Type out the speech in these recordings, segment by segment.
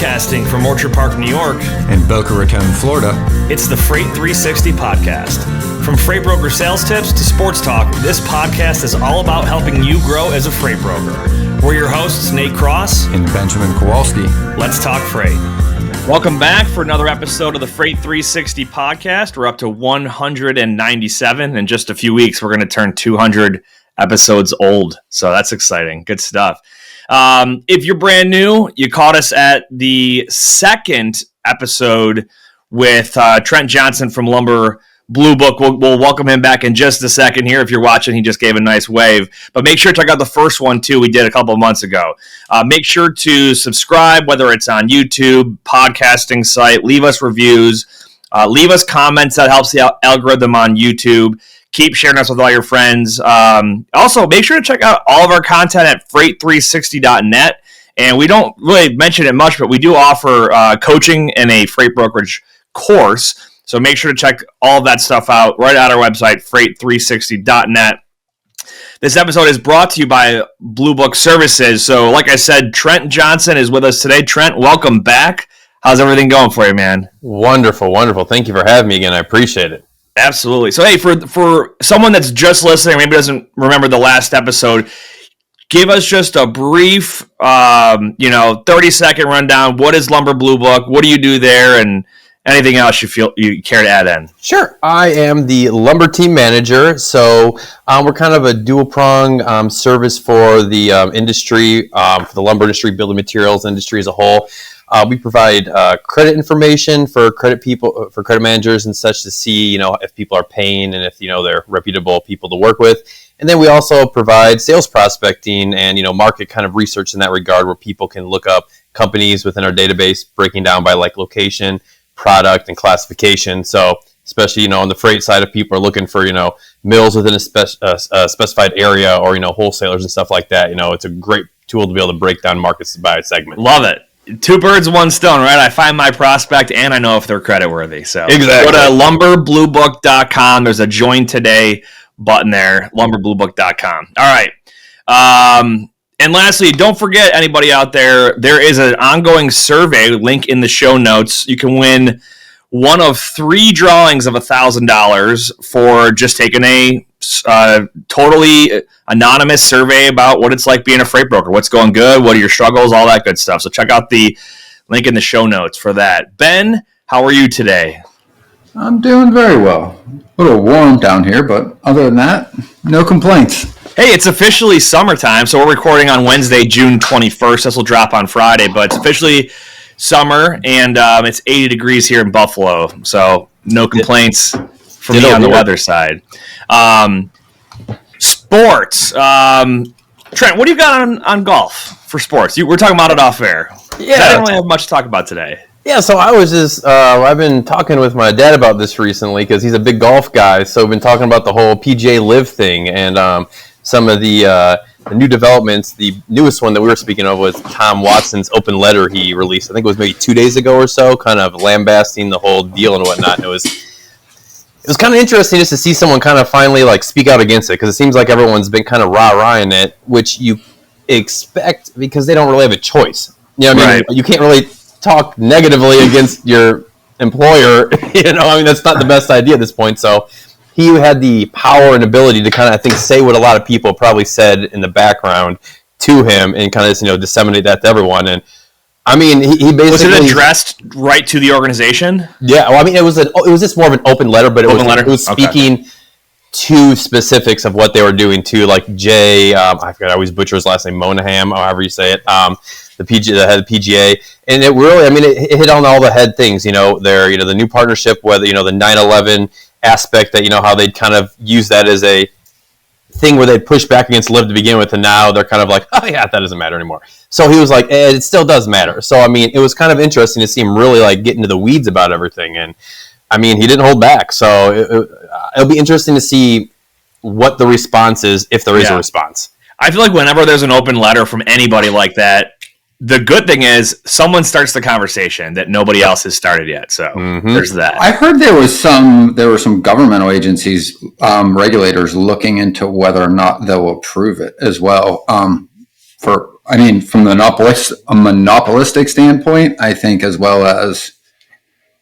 Broadcasting from Orchard Park, New York, and Boca Raton, Florida, it's the Freight 360 podcast. From freight broker sales tips to sports talk, this podcast is all about helping you grow as a freight broker. We're your hosts, Nate Cross and Benjamin Kowalski. Let's talk freight. Welcome back for another episode of the Freight 360 podcast. We're up to 197. In just a few weeks, we're going to turn 200 episodes old. So that's exciting. Good stuff. If you're brand new, you caught us at the second episode with Trent Johnson from Lumber Bluebook. We'll welcome him back in just a second here. If you're watching, he just gave a nice wave. But make sure to check out the first one, too, we did a couple of months ago. Make sure to subscribe, whether it's on YouTube, podcasting site. Leave us reviews. Leave us comments. That helps the algorithm on YouTube. Keep sharing us with all your friends. Also, make sure to check out all of our content at freight360.net. And we don't really mention it much, but we do offer coaching and a freight brokerage course. So make sure to check all of that stuff out right at our website, freight360.net. This episode is brought to you by Bluebook Services. So like I said, Trent Johnson is with us today. Trent, welcome back. How's everything going for you, man? Wonderful, wonderful. Thank you for having me again. I appreciate it. Absolutely. So, hey, for someone that's just listening, maybe doesn't remember the last episode, give us just a brief, 30-second rundown. What is Lumber Bluebook? What do you do there? And anything else you care to add in? Sure. I am the lumber team manager. So we're kind of a dual-prong service for the industry, for the lumber industry, building materials industry as a whole. We provide credit information for credit managers and such to see, if people are paying and if, they're reputable people to work with. And then we also provide sales prospecting and, market kind of research in that regard where people can look up companies within our database, breaking down by like location, product, and classification. So especially, on the freight side, if people are looking for, mills within a specified area or, wholesalers and stuff like that, it's a great tool to be able to break down markets by segment. Love it. Two birds, one stone, right? I find my prospect and I know if they're creditworthy. So exactly. Go to lumberbluebook.com. There's a join today button there, lumberbluebook.com. All right. And lastly, don't forget, anybody out there, there is an ongoing survey link in the show notes. You can win one of 3 drawings of $1,000 for just taking a totally anonymous survey about what it's like being a freight broker. What's going good? What are your struggles? All that good stuff. So check out the link in the show notes for that. Ben, how are you today? I'm doing very well. A little warm down here, but other than that, no complaints. Hey, it's officially summertime, so we're recording on Wednesday, June 21st. This will drop on Friday, but it's officially summer, and it's 80 degrees here in Buffalo, so no complaints for me on the weather side. Sports. Trent, what do you got on golf for sports? We're talking about it off air. Yeah. I don't really have much to talk about today. Yeah, so I was just, I've been talking with my dad about this recently because he's a big golf guy, so we've been talking about the whole PGA Live thing and some of the new developments. The newest one that we were speaking of was Tom Watson's open letter he released. I think it was maybe 2 days ago or so, kind of lambasting the whole deal and whatnot. And it was kind of interesting just to see someone kind of finally like speak out against it because it seems like everyone's been kind of rah-rahing it, which you expect because they don't really have a choice. Right. You can't really talk negatively against your employer. That's not the best idea at this point. So he had the power and ability to kind of, I think, say what a lot of people probably said in the background to him and kind of, disseminate that to everyone. And I mean, he basically... Was it addressed right to the organization? Yeah, well, I mean, it was just more of an open letter, but it was speaking to specifics of what they were doing to, like Jay, I forgot, I always butcher his last name, Monahan, or however you say it, the head of the PGA, and it really, I mean, it hit on all the head things, the new partnership, whether, the 9/11 aspect that, how they'd kind of use that as a thing where they'd push back against Liv to begin with, and now they're kind of like, oh yeah, that doesn't matter anymore. So he was like, it still does matter. So, I mean, it was kind of interesting to see him really like get into the weeds about everything, and I mean, he didn't hold back. So it'll be interesting to see what the response is, if there is a response. I feel like whenever there's an open letter from anybody like that, the good thing is someone starts the conversation that nobody else has started yet. So there's that. I heard there were some governmental agencies, regulators looking into whether or not they'll approve it as well. from a monopolistic standpoint, I think, as well as,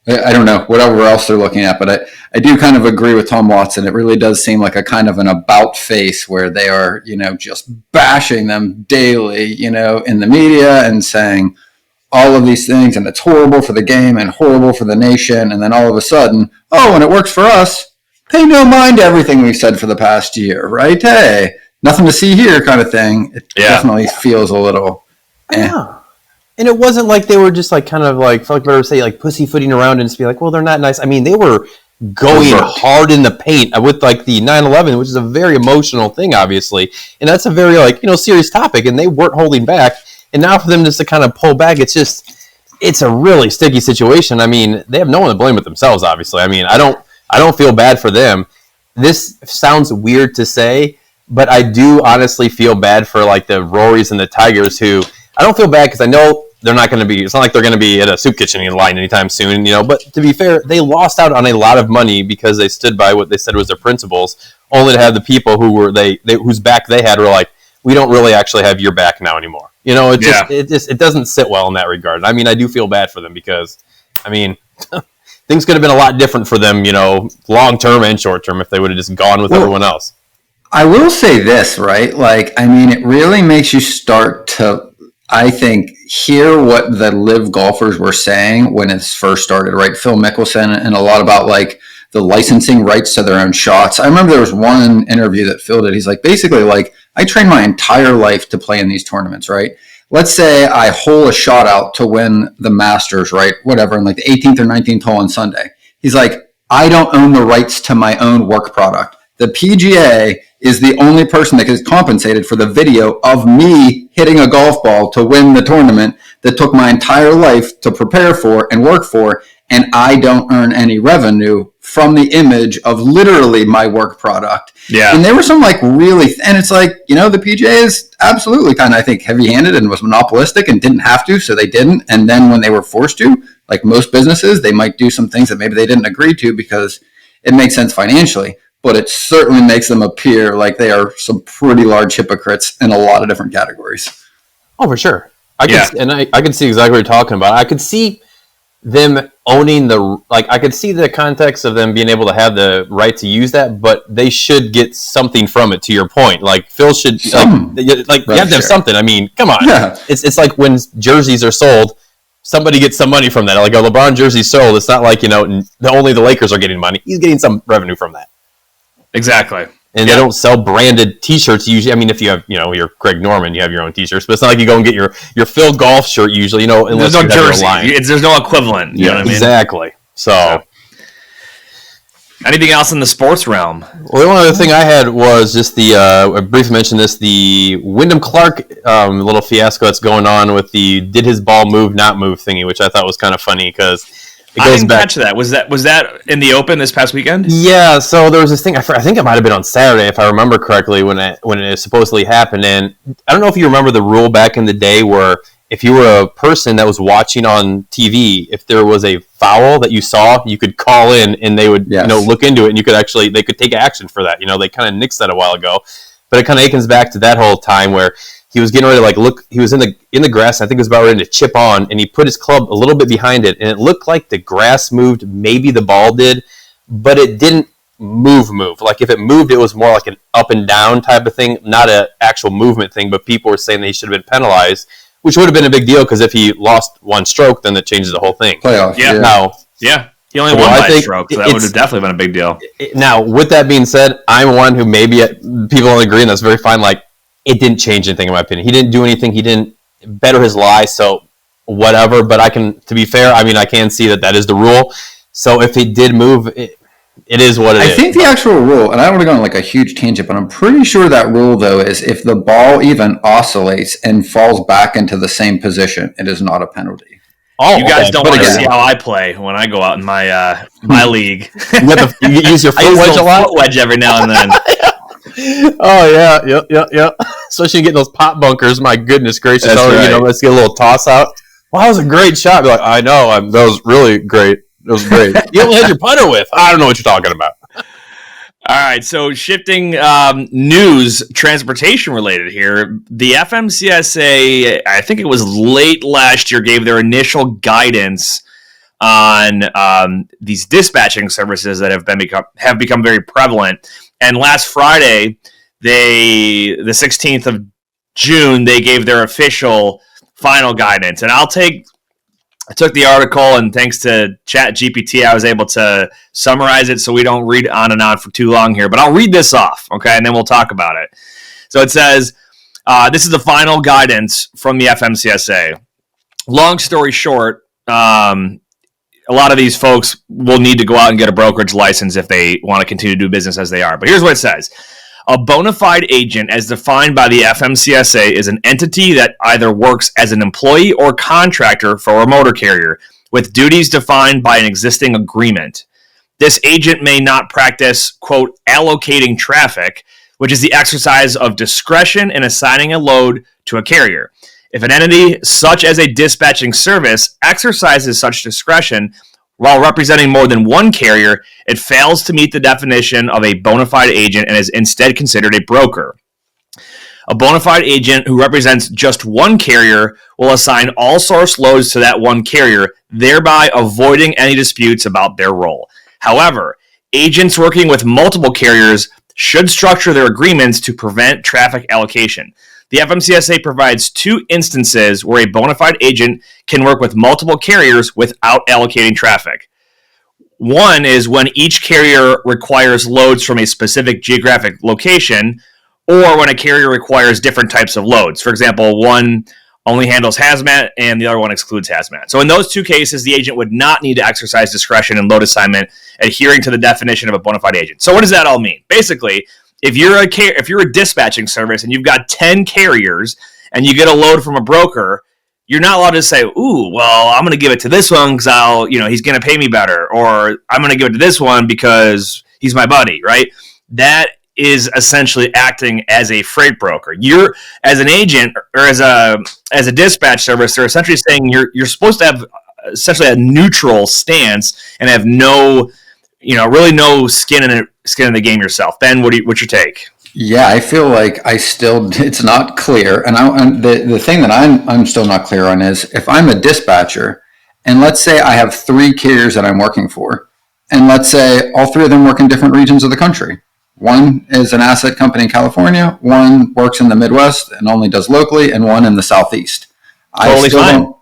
I don't know, whatever else they're looking at, but I do kind of agree with Tom Watson. It really does seem like a kind of an about face where they are, just bashing them daily, in the media and saying all of these things, and it's horrible for the game and horrible for the nation. And then all of a sudden, and it works for us. Pay no mind to everything we've said for the past year, right? Hey, nothing to see here kind of thing. It definitely feels a little, Yeah. And it wasn't like they were just like kind of like, for like better to say, like pussyfooting around and just be like, well, they're not nice. I mean, they were going hard in the paint with like the 9/11, which is a very emotional thing, obviously. And that's a very serious topic, and they weren't holding back. And now for them just to kind of pull back, it's a really sticky situation. I mean, they have no one to blame but themselves, obviously. I mean, I don't feel bad for them. This sounds weird to say, but I do honestly feel bad for like the Rorys and the Tigers, who I don't feel bad because I know they're not going to be. It's not like they're going to be at a soup kitchen in line anytime soon, But to be fair, they lost out on a lot of money because they stood by what they said was their principles, only to have the people who were whose back they had were like, we don't really actually have your back now anymore. It doesn't sit well in that regard. I mean, I do feel bad for them because, I mean, things could have been a lot different for them, long term and short term if they would have just gone with everyone else. I will say this, right? Like, I mean, it really makes you start to, I think, hear what the live golfers were saying when it first started, right? Phil Mickelson, and a lot about like the licensing rights to their own shots. I remember there was one interview that Phil did. He's like, basically, like, I trained my entire life to play in these tournaments, right? Let's say I hole a shot out to win the Masters, right? Whatever, in like the 18th or 19th hole on Sunday. He's like, I don't own the rights to my own work product. The PGA is the only person that is compensated for the video of me hitting a golf ball to win the tournament that took my entire life to prepare for and work for, and I don't earn any revenue from the image of literally my work product. Yeah. And there were some like really, and it's like, the PGA is absolutely kind of, I think, heavy-handed and was monopolistic and didn't have to, so they didn't. And then when they were forced to, like most businesses, they might do some things that maybe they didn't agree to because it makes sense financially. But it certainly makes them appear like they are some pretty large hypocrites in a lot of different categories. Oh, for sure. I can see exactly what you're talking about. I could see them owning I could see the context of them being able to have the right to use that, but they should get something from it, to your point. Like, Phil should, you have to have something. I mean, come on. Yeah. It's like when jerseys are sold, somebody gets some money from that. Like a LeBron jersey sold, it's not like, only the Lakers are getting money. He's getting some revenue from that. Exactly. And they don't sell branded T-shirts usually. I mean, if you have, you're Greg Norman, you have your own T-shirts, but it's not like you go and get your Phil golf shirt usually, unless there's no jersey. There's no equivalent. You know what I mean? Exactly. So, anything else in the sports realm? Well, the one other thing I had was just I briefly mentioned this, the Wyndham Clark little fiasco that's going on with the did his ball move, not move thingy, which I thought was kind of funny because I didn't catch that. Was that in the Open this past weekend? Yeah, so there was this thing, I think it might have been on Saturday, if I remember correctly, when it supposedly happened. And I don't know if you remember the rule back in the day where if you were a person that was watching on TV, if there was a foul that you saw, you could call in and they would look into it, and they could take action for that. They kind of nixed that a while ago. But it kind of akens back to that whole time where he was getting ready to look. He was in the grass. I think it was about ready to chip on, and he put his club a little bit behind it, and it looked like the grass moved. Maybe the ball did, but it didn't move. Like if it moved, it was more like an up and down type of thing, not an actual movement thing. But people were saying that he should have been penalized, which would have been a big deal because if he lost one stroke, then that changes the whole thing. Playoff. Yeah. He only won by a stroke, so that would have definitely been a big deal. Now, with that being said, I'm one who maybe people don't agree, and that's very fine. Like, it didn't change anything in my opinion. He didn't do anything. He didn't better his lie, so whatever. But to be fair, I mean, I can see that is the rule. So if he did move, it is what it is. I think the actual rule, and I don't want to go on like a huge tangent, but I'm pretty sure that rule, though, is if the ball even oscillates and falls back into the same position, it is not a penalty. Oh, you guys don't want to see how I play when I go out in my my league. You use your foot wedge a lot? Foot wedge every now and then. Oh, yeah. Yep. Especially getting those pop bunkers. My goodness gracious. Right. Let's get a little toss out. Well, that was a great shot. Be like, I know. That was really great. It was great. You only had your putter with. I don't know what you're talking about. All right, so shifting news, transportation related here. The FMCSA, I think it was late last year, gave their initial guidance on these dispatching services that have become very prevalent. And last Friday, the 16th of June, they gave their official final guidance. And I took the article, and thanks to ChatGPT, I was able to summarize it so we don't read on and on for too long here. But I'll read this off, okay, and then we'll talk about it. So it says, this is the final guidance from the FMCSA. Long story short, a lot of these folks will need to go out and get a brokerage license if they want to continue to do business as they are. But here's what it says. A bona fide agent, as defined by the FMCSA, is an entity that either works as an employee or contractor for a motor carrier, with duties defined by an existing agreement. This agent may not practice, quote, allocating traffic, which is the exercise of discretion in assigning a load to a carrier. If an entity, such as a dispatching service, exercises such discretion while representing more than one carrier, it fails to meet the definition of a bona fide agent and is instead considered a broker. A bona fide agent who represents just one carrier will assign all source loads to that one carrier, thereby avoiding any disputes about their role. However, agents working with multiple carriers should structure their agreements to prevent traffic allocation. The FMCSA provides two instances where a bona fide agent can work with multiple carriers without allocating traffic. One is when each carrier requires loads from a specific geographic location, or when a carrier requires different types of loads. For example, one only handles hazmat and the other one excludes hazmat. So in those two cases, the agent would not need to exercise discretion in load assignment, adhering to the definition of a bona fide agent. So what does that all mean? Basically, if you're a dispatching service and you've got 10 carriers and you get a load from a broker, you're not allowed to say, ooh, well, I'm going to give it to this one because he's going to pay me better, or I'm going to give it to this one because he's my buddy, right? That is essentially acting as a freight broker. You're, as an agent or as a dispatch service, they're essentially saying you're supposed to have essentially a neutral stance and have really no skin in the game yourself. Ben, what's your take? Yeah, I feel like it's not clear. And the thing that I'm still not clear on is if I'm a dispatcher and let's say I have 3 carriers that I'm working for, and let's say all 3 of them work in different regions of the country. One is an asset company in California, one works in the Midwest and only does locally, and one in the Southeast. Totally fine.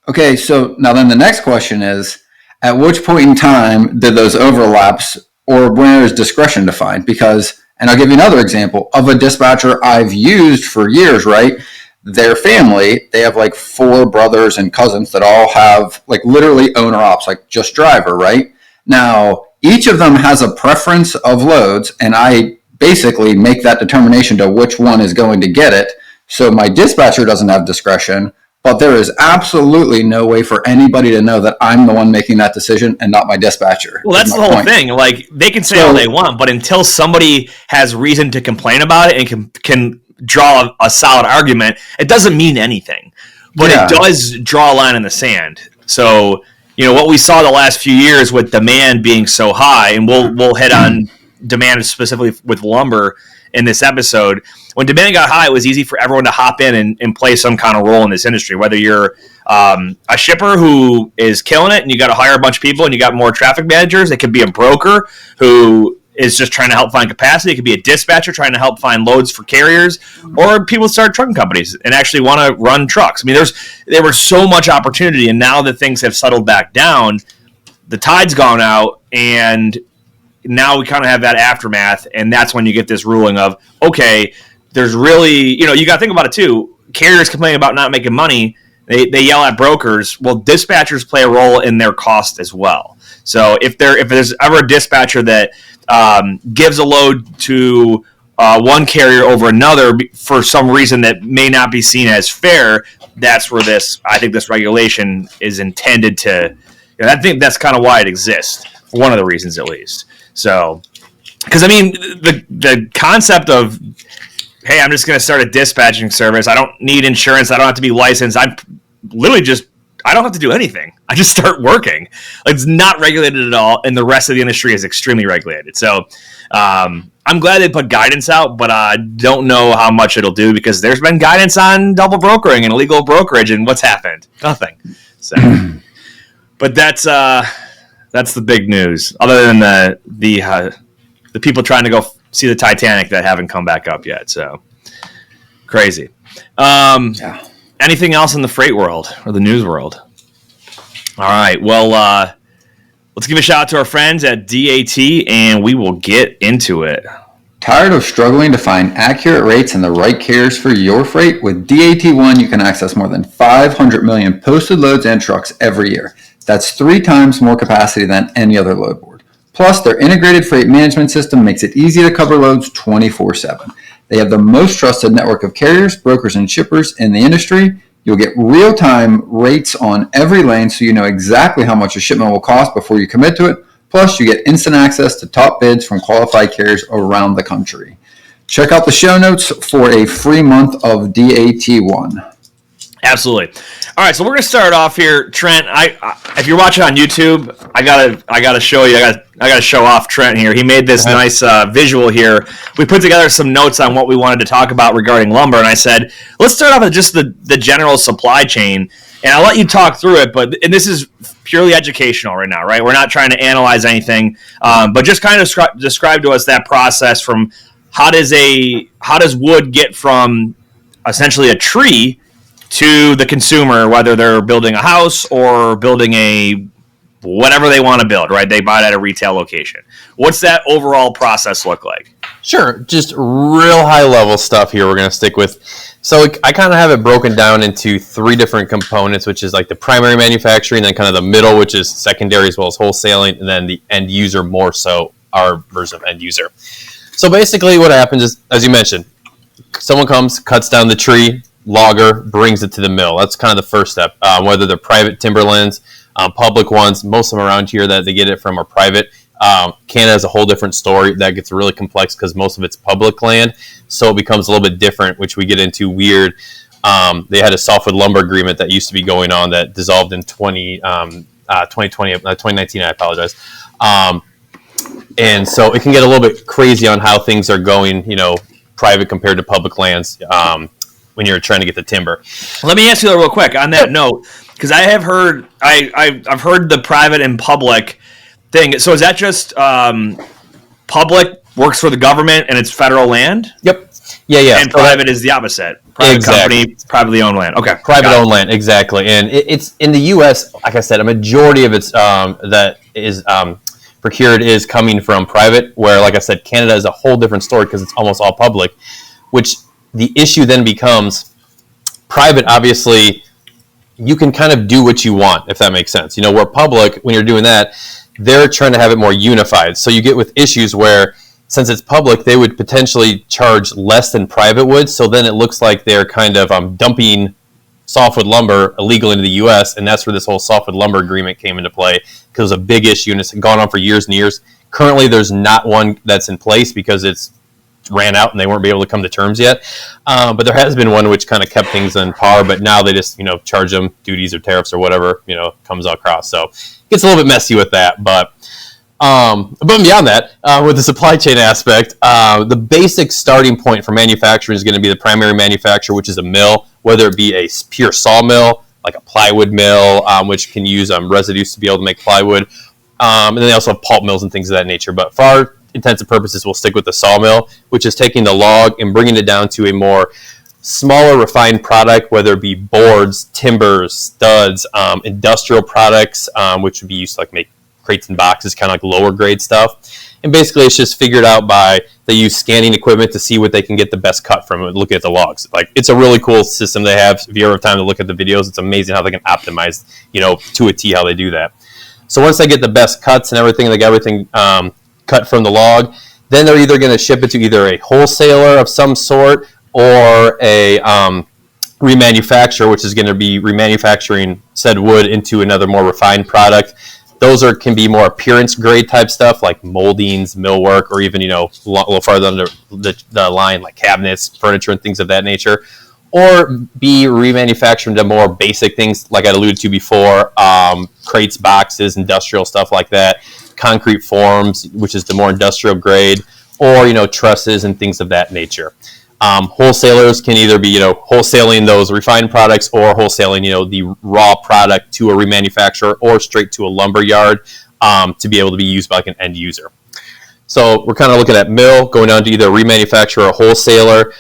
Okay, so now then the next question is, at which point in time did those overlaps, or where is discretion defined? Because, and I'll give you another example of a dispatcher I've used for years, right? Their family, they have like 4 brothers and cousins that all have like literally owner ops, like just driver, right? Now, each of them has a preference of loads, and I basically make that determination to which one is going to get it. So my dispatcher doesn't have discretion, but there is absolutely no way for anybody to know that I'm the one making that decision and not my dispatcher. Well, that's the whole thing. Like, they can say all they want, but until somebody has reason to complain about it and can draw a solid argument, it doesn't mean anything. But It does draw a line in the sand. So, what we saw the last few years with demand being so high, and we'll hit on demand specifically with lumber in this episode. When demand got high, it was easy for everyone to hop in and play some kind of role in this industry. Whether you're a shipper who is killing it and you got to hire a bunch of people and you got more traffic managers, it could be a broker who is just trying to help find capacity. It could be a dispatcher trying to help find loads for carriers, or people start trucking companies and actually want to run trucks. I mean, there was so much opportunity, and now that things have settled back down, the tide's gone out, and now we kind of have that aftermath, and that's when you get this ruling of, okay, there's really, you got to think about it too. Carriers complain about not making money. They yell at brokers. Well, dispatchers play a role in their cost as well. So if there's ever a dispatcher that gives a load to one carrier over another for some reason that may not be seen as fair, that's where I think this regulation is intended to. I think that's kind of why it exists. For one of the reasons, at least. So, because the concept of, hey, I'm just going to start a dispatching service. I don't need insurance. I don't have to be licensed. I'm literally just I don't have to do anything. I just start working. It's not regulated at all, and the rest of the industry is extremely regulated. So I'm glad they put guidance out, but I don't know how much it'll do because there's been guidance on double brokering and illegal brokerage, and what's happened? Nothing. So, but that's the big news. Other than the people trying to go see the Titanic that haven't come back up yet. So crazy. Yeah. Anything else in the freight world or the news world? All right. Well, let's give a shout out to our friends at DAT, and we will get into it. Tired of struggling to find accurate rates and the right carriers for your freight? With DAT1, you can access more than 500 million posted loads and trucks every year. That's 3 times more capacity than any other load board. Plus, their integrated freight management system makes it easy to cover loads 24/7. They have the most trusted network of carriers, brokers, and shippers in the industry. You'll get real-time rates on every lane so you know exactly how much a shipment will cost before you commit to it. Plus, you get instant access to top bids from qualified carriers around the country. Check out the show notes for a free month of DAT1. Absolutely. All right, so we're gonna start off here, Trent. If you're watching on YouTube, I gotta show you. I gotta show off Trent here. He made this nice visual here. We put together some notes on what we wanted to talk about regarding lumber, and I said, let's start off with just the general supply chain, and I'll let you talk through it. And this is purely educational right now, right? We're not trying to analyze anything, but just kind of describe to us that process from how does wood get from essentially a tree to the consumer, whether they're building a house or building a whatever they want to build, right? They buy it at a retail location. What's that overall process look like? Sure. Just real high level stuff here we're going to stick with. So I kind of have it broken down into 3 different components, which is like the primary manufacturing, then kind of the middle, which is secondary as well as wholesaling, and then the end user more so, our version of end user. So basically what happens is, as you mentioned, someone comes, cuts down the tree, logger, brings it to the mill. That's kind of the first step. Whether they're private timberlands, public ones, most of them around here that they get it from are private. Canada is a whole different story. That gets really complex because most of it's public land, so it becomes a little bit different, which we get into weird. They had a softwood lumber agreement that used to be going on that dissolved in 2019, I apologize. And so it can get a little bit crazy on how things are going, private compared to public lands. When you're trying to get the timber. Let me ask you real quick on that note, because I have heard I've heard the private and public thing. So is that just public works for the government and it's federal land? Yep. Yeah. And so private is the opposite. Private company, privately owned land. Okay. Private owned land, exactly. And it's in the U.S., like I said, a majority of its that is procured is coming from private, where, like I said, Canada is a whole different story because it's almost all public, which the issue then becomes private. Obviously, you can kind of do what you want, if that makes sense. Where public, when you're doing that, they're trying to have it more unified. So you get with issues where, since it's public, they would potentially charge less than private would. So then it looks like they're kind of dumping softwood lumber illegal into the U.S., and that's where this whole softwood lumber agreement came into play, because it was a big issue, and it's gone on for years and years. Currently, there's not one that's in place because it's ran out and they weren't able to come to terms yet. But there has been one which kind of kept things on par, but now they just, charge them duties or tariffs or whatever, comes across. So it gets a little bit messy with that. But beyond that, with the supply chain aspect, the basic starting point for manufacturing is going to be the primary manufacturer, which is a mill, whether it be a pure sawmill, like a plywood mill, which can use residues to be able to make plywood. And then they also have pulp mills and things of that nature. But for our intents and purposes, we'll stick with the sawmill, which is taking the log and bringing it down to a more smaller refined product, whether it be boards, timbers, studs, industrial products, which would be used to make crates and boxes, kind of like lower grade stuff. And basically it's just figured out they use scanning equipment to see what they can get the best cut from it, looking at the logs. It's a really cool system they have. If you ever have time to look at the videos, it's amazing how they can optimize, to a T how they do that. So once they get the best cuts and everything, they got everything cut from the log, then they're either going to ship it to either a wholesaler of some sort or a remanufacturer, which is going to be remanufacturing said wood into another more refined product. Those can be more appearance grade type stuff like moldings, millwork, or even a little farther under the line like cabinets, furniture, and things of that nature. or be remanufactured into more basic things like I alluded to before, crates, boxes, industrial stuff like that, concrete forms, which is the more industrial grade, or trusses and things of that nature. Wholesalers can either be wholesaling those refined products or wholesaling the raw product to a remanufacturer or straight to a lumber yard to be able to be used by like an end user. So we're kind of looking at mill, going down to either a remanufacturer or wholesaler.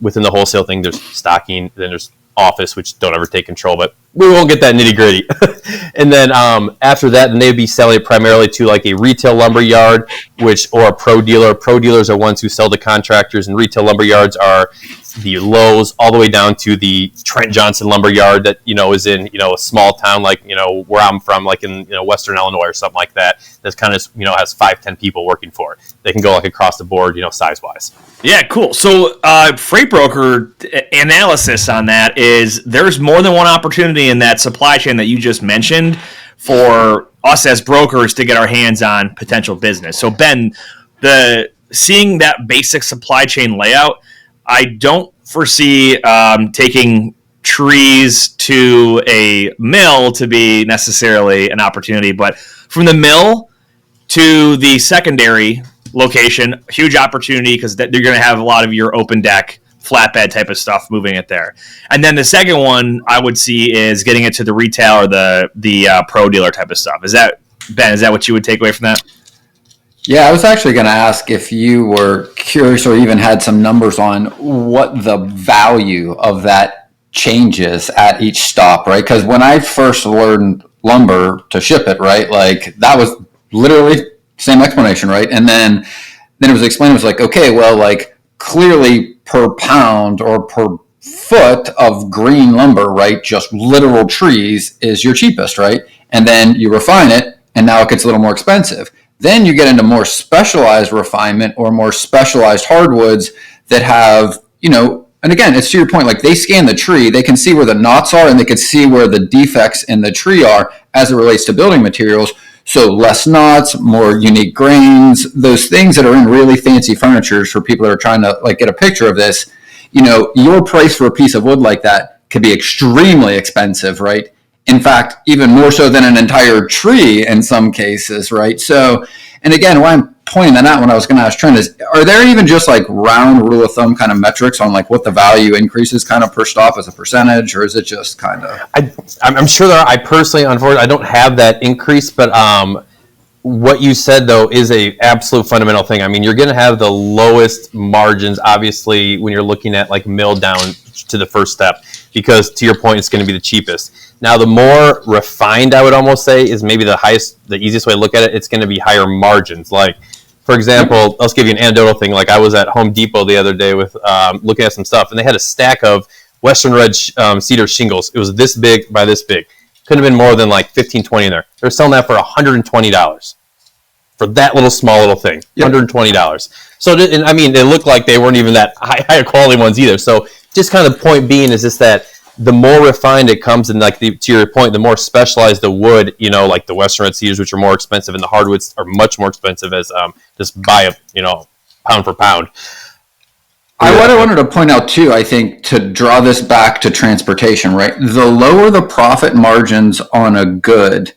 Within the wholesale thing, there's stocking, then there's office, which don't ever take control, but we won't get that nitty gritty. And then after that, then they'd be selling it primarily to like a retail lumber yard, or a pro dealer. Pro dealers are ones who sell to contractors, and retail lumber yards are the Lowe's all the way down to the Trent Johnson lumber yard that is in a small town like where I'm from, like in Western Illinois or something like that. That's kind of has 5-10 people working for it. They can go like across the board, size wise. Yeah, cool. So freight broker analysis on that is there's more than one opportunity in that supply chain that you just mentioned for us as brokers to get our hands on potential business. So Ben, seeing that basic supply chain layout, I don't foresee taking trees to a mill to be necessarily an opportunity, but from the mill to the secondary location, huge opportunity because you're going to have a lot of your open deck, flatbed type of stuff moving it there. And then the second one I would see is getting it to the retail or the pro dealer type of stuff. Is that, Ben, is that what you would take away from that? Yeah, I was actually going to ask if you were curious or even had some numbers on what the value of that changes at each stop, right? Because when I first learned lumber to ship it, right, like that was literally same explanation, right? And then it was explained, it was like, okay, well, like clearly per pound or per foot of green lumber, right, just literal trees is your cheapest, right? And then you refine it, and now it gets a little more expensive. Then you get into more specialized refinement or more specialized hardwoods that have, and again, it's to your point, like they scan the tree, they can see where the knots are and they can see where the defects in the tree are as it relates to building materials. So less knots, more unique grains, those things that are in really fancy furniture for people that are trying to like get a picture of this, your price for a piece of wood like that could be extremely expensive, right? In fact, even more so than an entire tree in some cases, right? So, and again, why I'm pointing that out when I was going to ask Trent is, are there even just like round rule of thumb kind of metrics on like what the value increases kind of per stop as a percentage, or is it just kind of? I'm sure there are. I personally, unfortunately, I don't have that increase, but what you said though is a absolute fundamental thing. I mean, you're going to have the lowest margins, obviously, when you're looking at like mill down to the first step, because to your point, it's going to be the cheapest. Now, the more refined, I would almost say, is maybe the easiest way to look at it. It's going to be higher margins. Like, for example, I'll give you an anecdotal thing. Like, I was at Home Depot the other day with looking at some stuff, and they had a stack of Western Red cedar shingles. It was this big by this big. Couldn't have been more than like 15, 20 in there. They're selling that for $120 for that little small little thing. Yep. $120. So, and I mean, it looked like they weren't even that higher quality ones either. So, just kind of the point being is just that the more refined it comes, and like to your point, the more specialized the wood, like the Western Red cedars, which are more expensive, and the hardwoods are much more expensive as just buy a pound for pound. What I wanted to point out too, I think, to draw this back to transportation, right? The lower the profit margins on a good,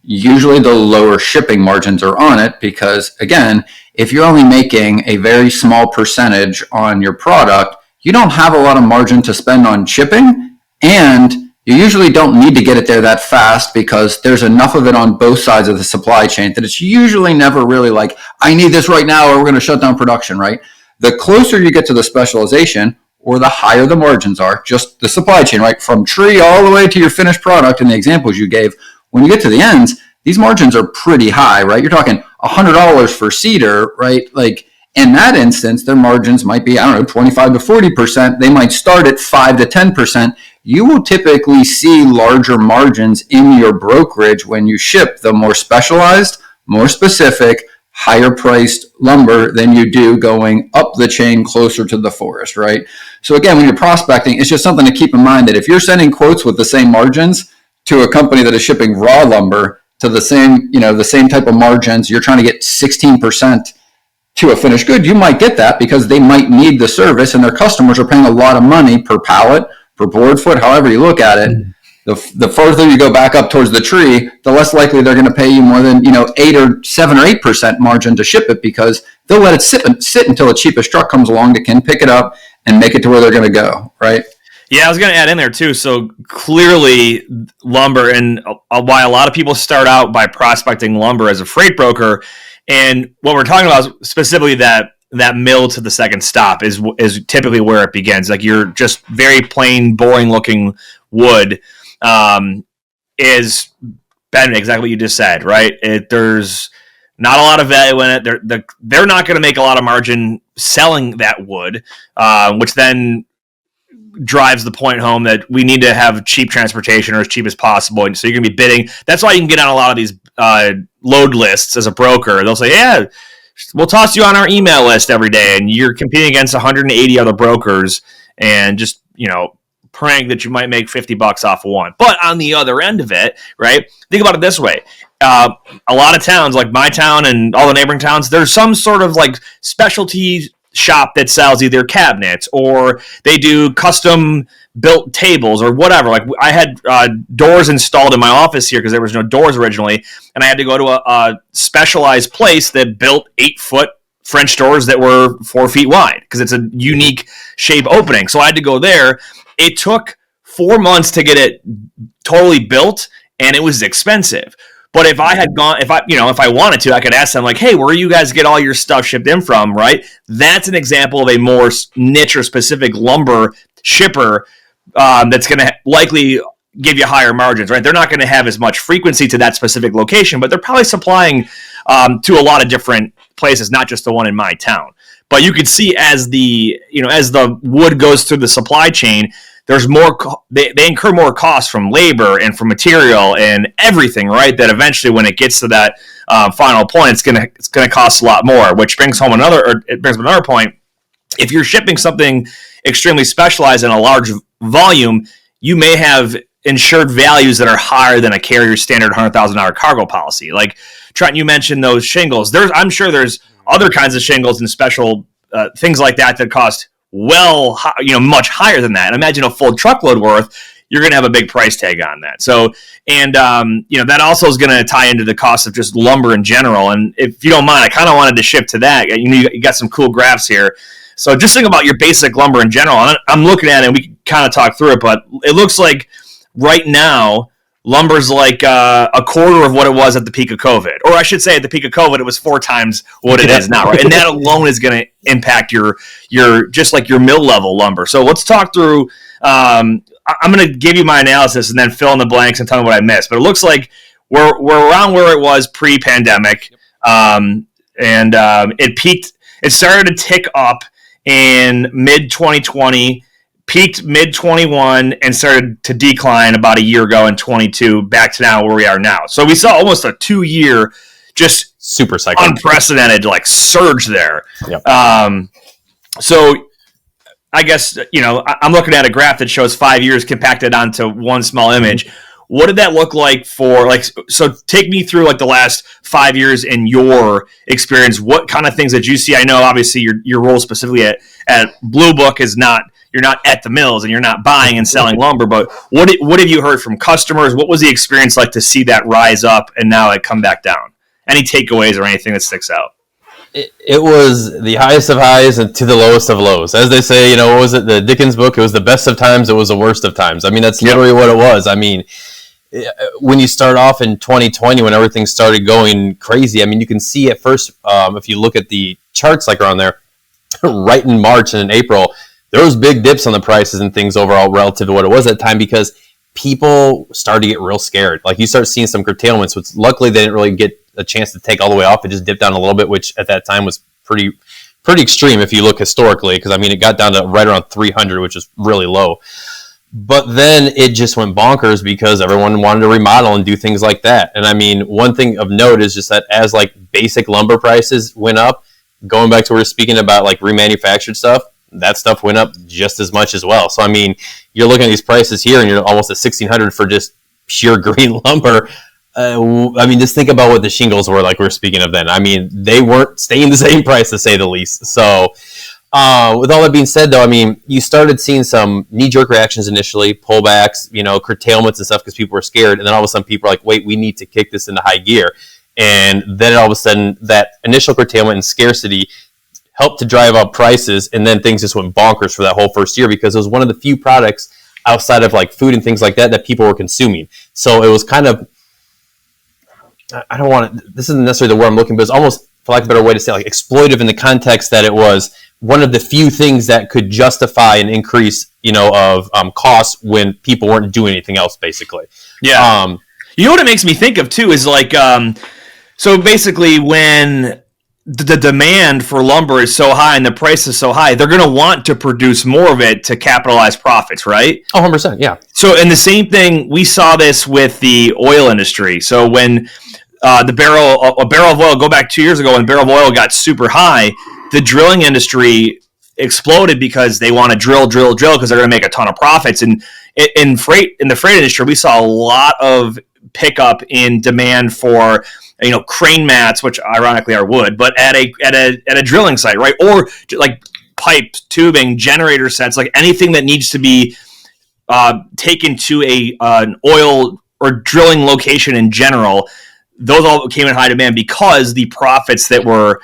usually the lower shipping margins are on it, because again, if you're only making a very small percentage on your product, you don't have a lot of margin to spend on shipping. And you usually don't need to get it there that fast because there's enough of it on both sides of the supply chain that it's usually never really like, I need this right now or we're going to shut down production, right? The closer you get to the specialization or the higher the margins are, just the supply chain, right? From tree all the way to your finished product in the examples you gave, when you get to the ends, these margins are pretty high, right? You're talking $100 for cedar, right? Like, in that instance, their margins might be, 25 to 40%. They might start at 5 to 10%. You will typically see larger margins in your brokerage when you ship the more specialized, more specific, higher priced lumber than you do going up the chain closer to the forest, right? So again, when you're prospecting, it's just something to keep in mind that if you're sending quotes with the same margins to a company that is shipping raw lumber to the same, the same type of margins, you're trying to get 16% to a finished good, you might get that because they might need the service and their customers are paying a lot of money per pallet, per board foot, however you look at it. The further you go back up towards the tree, the less likely they're going to pay you more than 7 or 8% margin to ship it, because they'll let it sit until the cheapest truck comes along that can pick it up and make it to where they're going to go, right? Yeah, I was going to add in there too. So clearly, lumber, and why a lot of people start out by prospecting lumber as a freight broker, and what we're talking about is specifically that mill to the second stop is typically where it begins. Like you're just very plain, boring looking wood. Is been exactly what you just said, right? There's not a lot of value in it. They're not going to make a lot of margin selling that wood, which then drives the point home that we need to have cheap transportation, or as cheap as possible. And so you're going to be bidding. That's why you can get on a lot of these load lists as a broker. They'll say, yeah, we'll toss you on our email list every day, and you're competing against 180 other brokers and just, praying that you might make $50 off of one. But on the other end of it, right, think about it this way. A lot of towns, like my town and all the neighboring towns, there's some sort of like specialty shop that sells either cabinets, or they do custom built tables or whatever. Like I had doors installed in my office here because there was no doors originally, and I had to go to a specialized place that built 8-foot French doors that were 4 feet wide because it's a unique shape opening. So I had to go there. It took 4 months to get it totally built, and it was expensive. But if I had gone, if I wanted to, I could ask them like, hey, where do you guys get all your stuff shipped in from, right? That's an example of a more niche or specific lumber shipper that's going to likely give you higher margins, right? They're not going to have as much frequency to that specific location, but they're probably supplying to a lot of different places, not just the one in my town. But you could see as the wood goes through the supply chain, there's more. They incur more costs from labor and from material and everything, right? That eventually, when it gets to that final point, it's gonna cost a lot more. Which brings up another point. If you're shipping something extremely specialized in a large volume, you may have insured values that are higher than a carrier's standard $100,000 cargo policy. Like Trent, you mentioned those shingles. I'm sure there's other kinds of shingles and special things like that cost much higher than that. And imagine a full truckload worth, you're going to have a big price tag on that. So, and that also is going to tie into the cost of just lumber in general. And if you don't mind, I kind of wanted to shift to that. You got some cool graphs here. So just think about your basic lumber in general. And I'm looking at it, and we can kind of talk through it, but it looks like right now, lumber's like a quarter of what it was at the peak of COVID. Or I should say at the peak of COVID, it was 4 times what it is now, right? And that alone is going to impact your just like your mill level lumber. So let's talk through, I'm going to give you my analysis and then fill in the blanks and tell me what I missed. But it looks like we're around where it was pre-pandemic. It peaked, it started to tick up in mid-2020, peaked mid-21, and started to decline about a year ago in 22, back to now where we are now. So we saw almost a 2-year just super cycle, unprecedented like surge there. Yep. So I guess, I'm looking at a graph that shows 5 years compacted onto one small image. What did that look like so take me through like the last 5 years in your experience. What kind of things did you see? I know obviously your role specifically at Bluebook is not, you're not at the mills and you're not buying and selling lumber, but what have you heard from customers? What was the experience like to see that rise up and now it come back down? Any takeaways or anything that sticks out? It was the highest of highs and to the lowest of lows. As they say, what was it? The Dickens book, it was the best of times, it was the worst of times. I mean, that's literally what it was. I mean, when you start off in 2020, when everything started going crazy, I mean, you can see at first, if you look at the charts like around there, right in March and in April, there was big dips on the prices and things overall relative to what it was at the time because people started to get real scared. Like you start seeing some curtailments, which luckily they didn't really get a chance to take all the way off. It just dipped down a little bit, which at that time was pretty extreme if you look historically, because I mean, it got down to right around 300, which is really low. But then it just went bonkers because everyone wanted to remodel and do things like that. And I mean, one thing of note is just that as like basic lumber prices went up, going back to what we're speaking about like remanufactured stuff, that stuff went up just as much as well. So I mean, you're looking at these prices here and you're almost at $1,600 for just pure green lumber. just think about what the shingles were like we were speaking of then. I mean, they weren't staying the same price, to say the least. So, with all that being said, though, I mean, you started seeing some knee-jerk reactions initially, pullbacks, curtailments and stuff because people were scared. And then all of a sudden people are like, wait, we need to kick this into high gear. And then all of a sudden that initial curtailment and scarcity helped to drive up prices. And then things just went bonkers for that whole first year because it was one of the few products outside of like food and things like that people were consuming. So it was kind of, this isn't necessarily the word I'm looking, but it's almost, for lack of a better way to say, like exploitive in the context that it was one of the few things that could justify an increase, of costs when people weren't doing anything else, basically. Yeah. What it makes me think of too is like, so basically when the demand for lumber is so high and the price is so high, they're going to want to produce more of it to capitalize profits, right? 100%, yeah. So, and the same thing, we saw this with the oil industry. So when a barrel of oil, go back 2 years ago when a barrel of oil got super high, the drilling industry exploded because they want to drill because they're going to make a ton of profits. And in the freight industry, we saw a lot of pickup in demand for crane mats, which ironically are wood, but at a drilling site, right? Or like pipes, tubing, generator sets, like anything that needs to be taken to an oil or drilling location in general. Those all came in high demand because the profits that were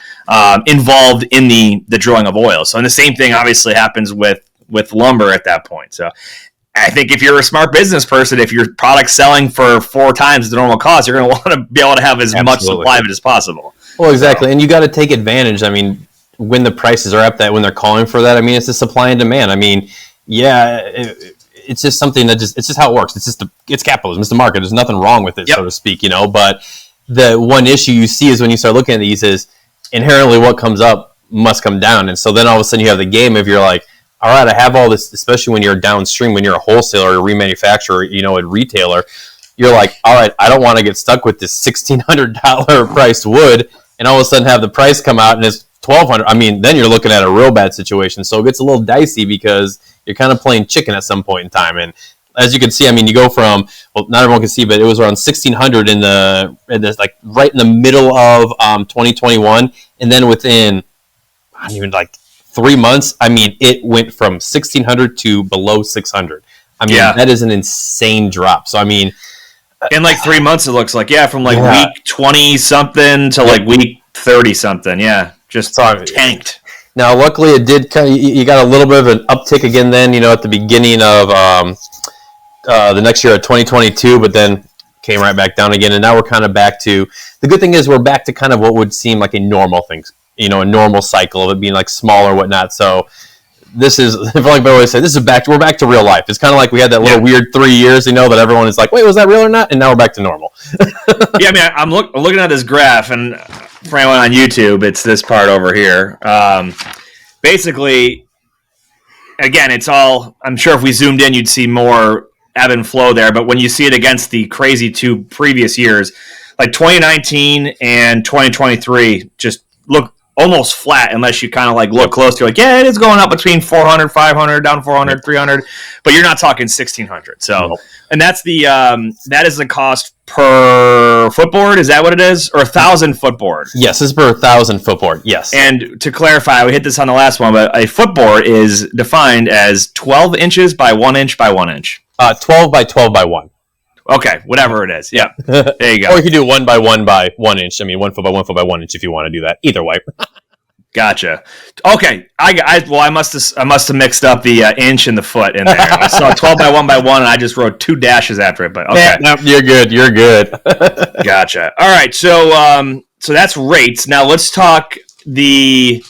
involved in the drilling of oil. So, and the same thing obviously happens with lumber at that point. So, I think if you're a smart business person, if your product's selling for 4 times the normal cost, you're going to want to be able to have as much supply of it as possible. Well, exactly. And you got to take advantage. I mean, when the prices are up, that when they're calling for that, I mean, it's the supply and demand. I mean, yeah, it's just something that it's just how it works. It's capitalism. It's the market. There's nothing wrong with it, so to speak, But the one issue you see is when you start looking at these is inherently what comes up must come down. And so then all of a sudden you have the game if you're like, all right, I have all this, especially when you're downstream, when you're a wholesaler, a remanufacturer, a retailer, you're like, all right, I don't want to get stuck with this $1,600 priced wood and all of a sudden have the price come out and it's $1,200. I mean, then you're looking at a real bad situation. So it gets a little dicey because you're kind of playing chicken at some point in time. And as you can see, I mean, you go from, well, not everyone can see, but it was around 1,600 in like right in the middle of 2021. And then within, I don't even 3 months, I mean, it went from 1,600 to below 600. I mean, that is an insane drop. So, I mean, in 3 months, it looks like, from week 20 something to week 30 something. Yeah. Just tanked. Now, luckily, it did you got a little bit of an uptick again then, at the beginning of the next year of 2022, but then came right back down again. And now we're kind of back to, the good thing is we're back to kind of what would seem like a normal thing. A normal cycle of it being small or whatnot. So this is, if I like better way to say, we're back to real life. It's kind of like we had that little weird 3 years, that everyone is like, wait, was that real or not? And now we're back to normal. I mean, I'm looking at this graph, and for anyone on YouTube, it's this part over here. Basically, again, it's all, I'm sure if we zoomed in, you'd see more ebb and flow there. But when you see it against the crazy 2 previous years, like 2019 and 2023, just look almost flat unless you kind of look close to it is going up between 400, 500, down 400, 300, but you're not talking 1,600. So, and that's that is the cost per footboard. Is that what it is? Or 1,000 footboard? Yes, this is per 1,000 footboard. Yes. And to clarify, we hit this on the last one, but a footboard is defined as 12 inches by 1 inch by 1 inch. 12 by 12 by 1. Okay, whatever it is. Yeah. There you go. Or you can do 1 by 1 by 1 inch. I mean, 1 foot by 1 foot by 1 inch if you want to do that. Either way. Gotcha. Okay. I must have mixed up the inch and the foot in there. I saw 12 by 1 by 1 and I just wrote 2 dashes after it, but okay. No, you're good. Gotcha. All right. So that's rates. Now let's talk you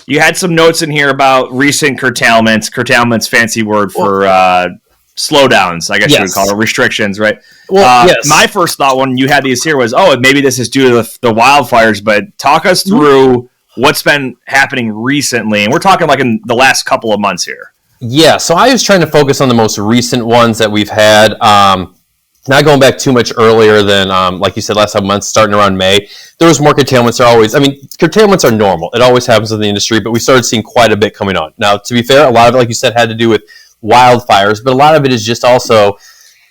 had some notes in here about recent curtailments. Curtailment's fancy word for slowdowns, I guess you would call it, restrictions, right? Well, yes. My first thought when you had these here was, maybe this is due to the wildfires, but talk us through what's been happening recently, and we're talking in the last couple of months here. Yeah, so I was trying to focus on the most recent ones that we've had, not going back too much earlier than, like you said, last couple months, starting around May. There was more curtailments. Curtailments are normal. It always happens in the industry, but we started seeing quite a bit coming on. Now, to be fair, a lot of it, like you said, had to do with wildfires, but a lot of it is just also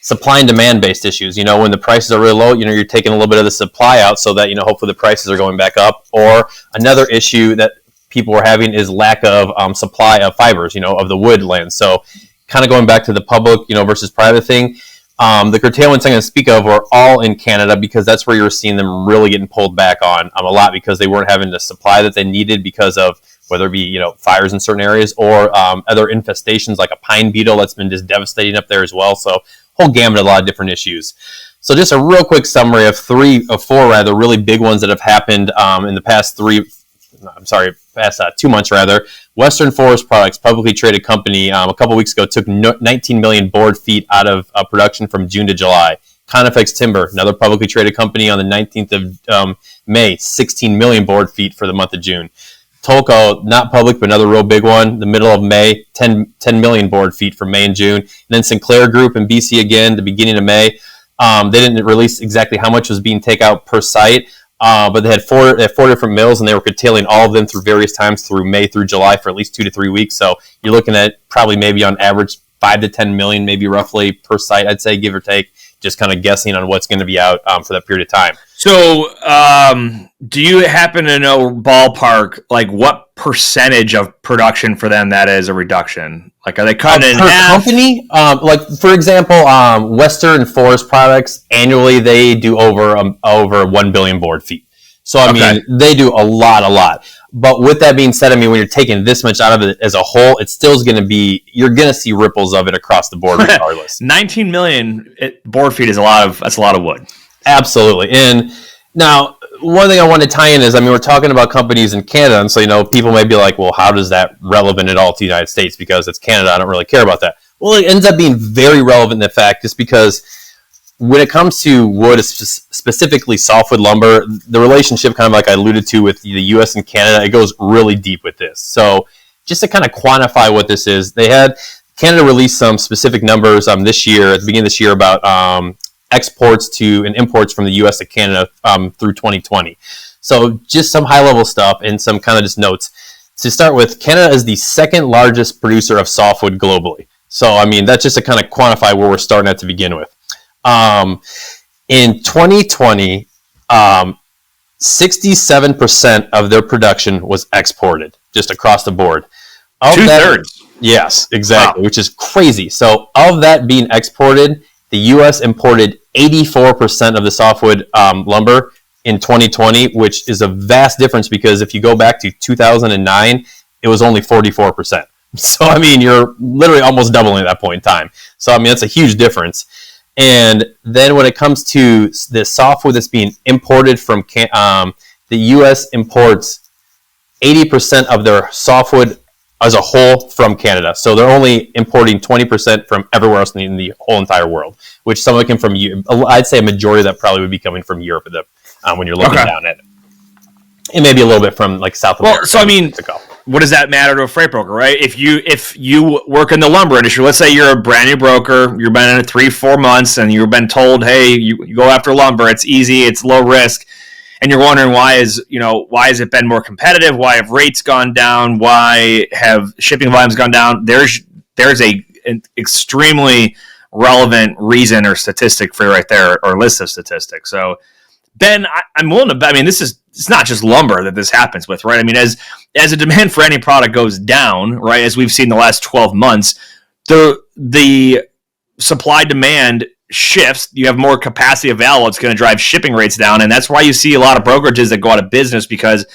supply and demand based issues. When the prices are really low, you're taking a little bit of the supply out so that, hopefully the prices are going back up. Or another issue that people are having is lack of supply of fibers, of the woodland. So kind of going back to the public, versus private thing. The curtailments I'm going to speak of were all in Canada because that's where you're seeing them really getting pulled back on a lot because they weren't having the supply that they needed because of whether it be, fires in certain areas or other infestations like a pine beetle that's been just devastating up there as well. So whole gamut of a lot of different issues. So just a real quick summary of four really big ones that have happened in the past 2 months rather. Western Forest Products, publicly traded company, a couple weeks ago took 19 million board feet out of production from June to July. Conifex Timber, another publicly traded company, on the 19th of May, 16 million board feet for the month of June. Tolko, not public, but another real big one, the middle of May, 10 million board feet for May and June. And then Sinclair Group in BC again, the beginning of May. They didn't release exactly how much was being taken out per site, but they had four different mills, and they were curtailing all of them through various times through May through July for at least 2 to 3 weeks. So you're looking at probably maybe on average 5 to 10 million, maybe roughly per site, I'd say, give or take. Just kind of guessing on what's going to be out for that period of time. So, do you happen to know ballpark, like what percentage of production for them that is a reduction? Like, are they cutting in half? Company? Like, for example, Western Forest Products, annually they do over 1 billion board feet. So, I mean, they do a lot. But with that being said, I mean, when you're taking this much out of it as a whole, it still is going to be, you're going to see ripples of it across the board regardless. 19 million board feet is that's a lot of wood. Absolutely. And now, one thing I want to tie in is, I mean, we're talking about companies in Canada, and so, people may be like, well, how does that relevant at all to the United States? Because it's Canada, I don't really care about that. Well, it ends up being very relevant in fact, just because when it comes to wood, specifically softwood lumber, the relationship, kind of like I alluded to with the U.S. and Canada, it goes really deep with this. So just to kind of quantify what this is, Canada released some specific numbers this year, at the beginning of this year, about exports to and imports from the U.S. to Canada through 2020. So just some high-level stuff and some kind of just notes. To start with, Canada is the second largest producer of softwood globally. So, I mean, that's just to kind of quantify where we're starting at to begin with. In 2020, 67% of their production was exported, just across the board. Two-thirds. Yes, exactly, wow. Which is crazy. So of that being exported, the U.S. imported 84% of the softwood lumber in 2020, which is a vast difference because if you go back to 2009, it was only 44%. So, I mean, you're literally almost doubling at that point in time. So, I mean, that's a huge difference. And then when it comes to the softwood that's being imported from the U.S. imports 80% of their softwood as a whole from Canada. So they're only importing 20% from everywhere else in the whole entire world, which some of it came from, I'd say a majority of that probably would be coming from Europe when you're looking down at it. And maybe a little bit from like South America. Well, so I mean, what does that matter to a freight broker, right? If you work in the lumber industry, let's say you're a brand new broker, you've been in it 3-4 months, and you've been told, hey, you go after lumber, it's easy, it's low risk, and you're wondering why has it been more competitive? Why have rates gone down? Why have shipping volumes gone down? There's an extremely relevant reason or statistic for you right there, or list of statistics. So, Ben, I'm willing to bet. I mean, it's not just lumber that this happens with, right? I mean, as the demand for any product goes down, right, as we've seen the last 12 months, the supply demand shifts. You have more capacity available. It's going to drive shipping rates down, and that's why you see a lot of brokerages that go out of business because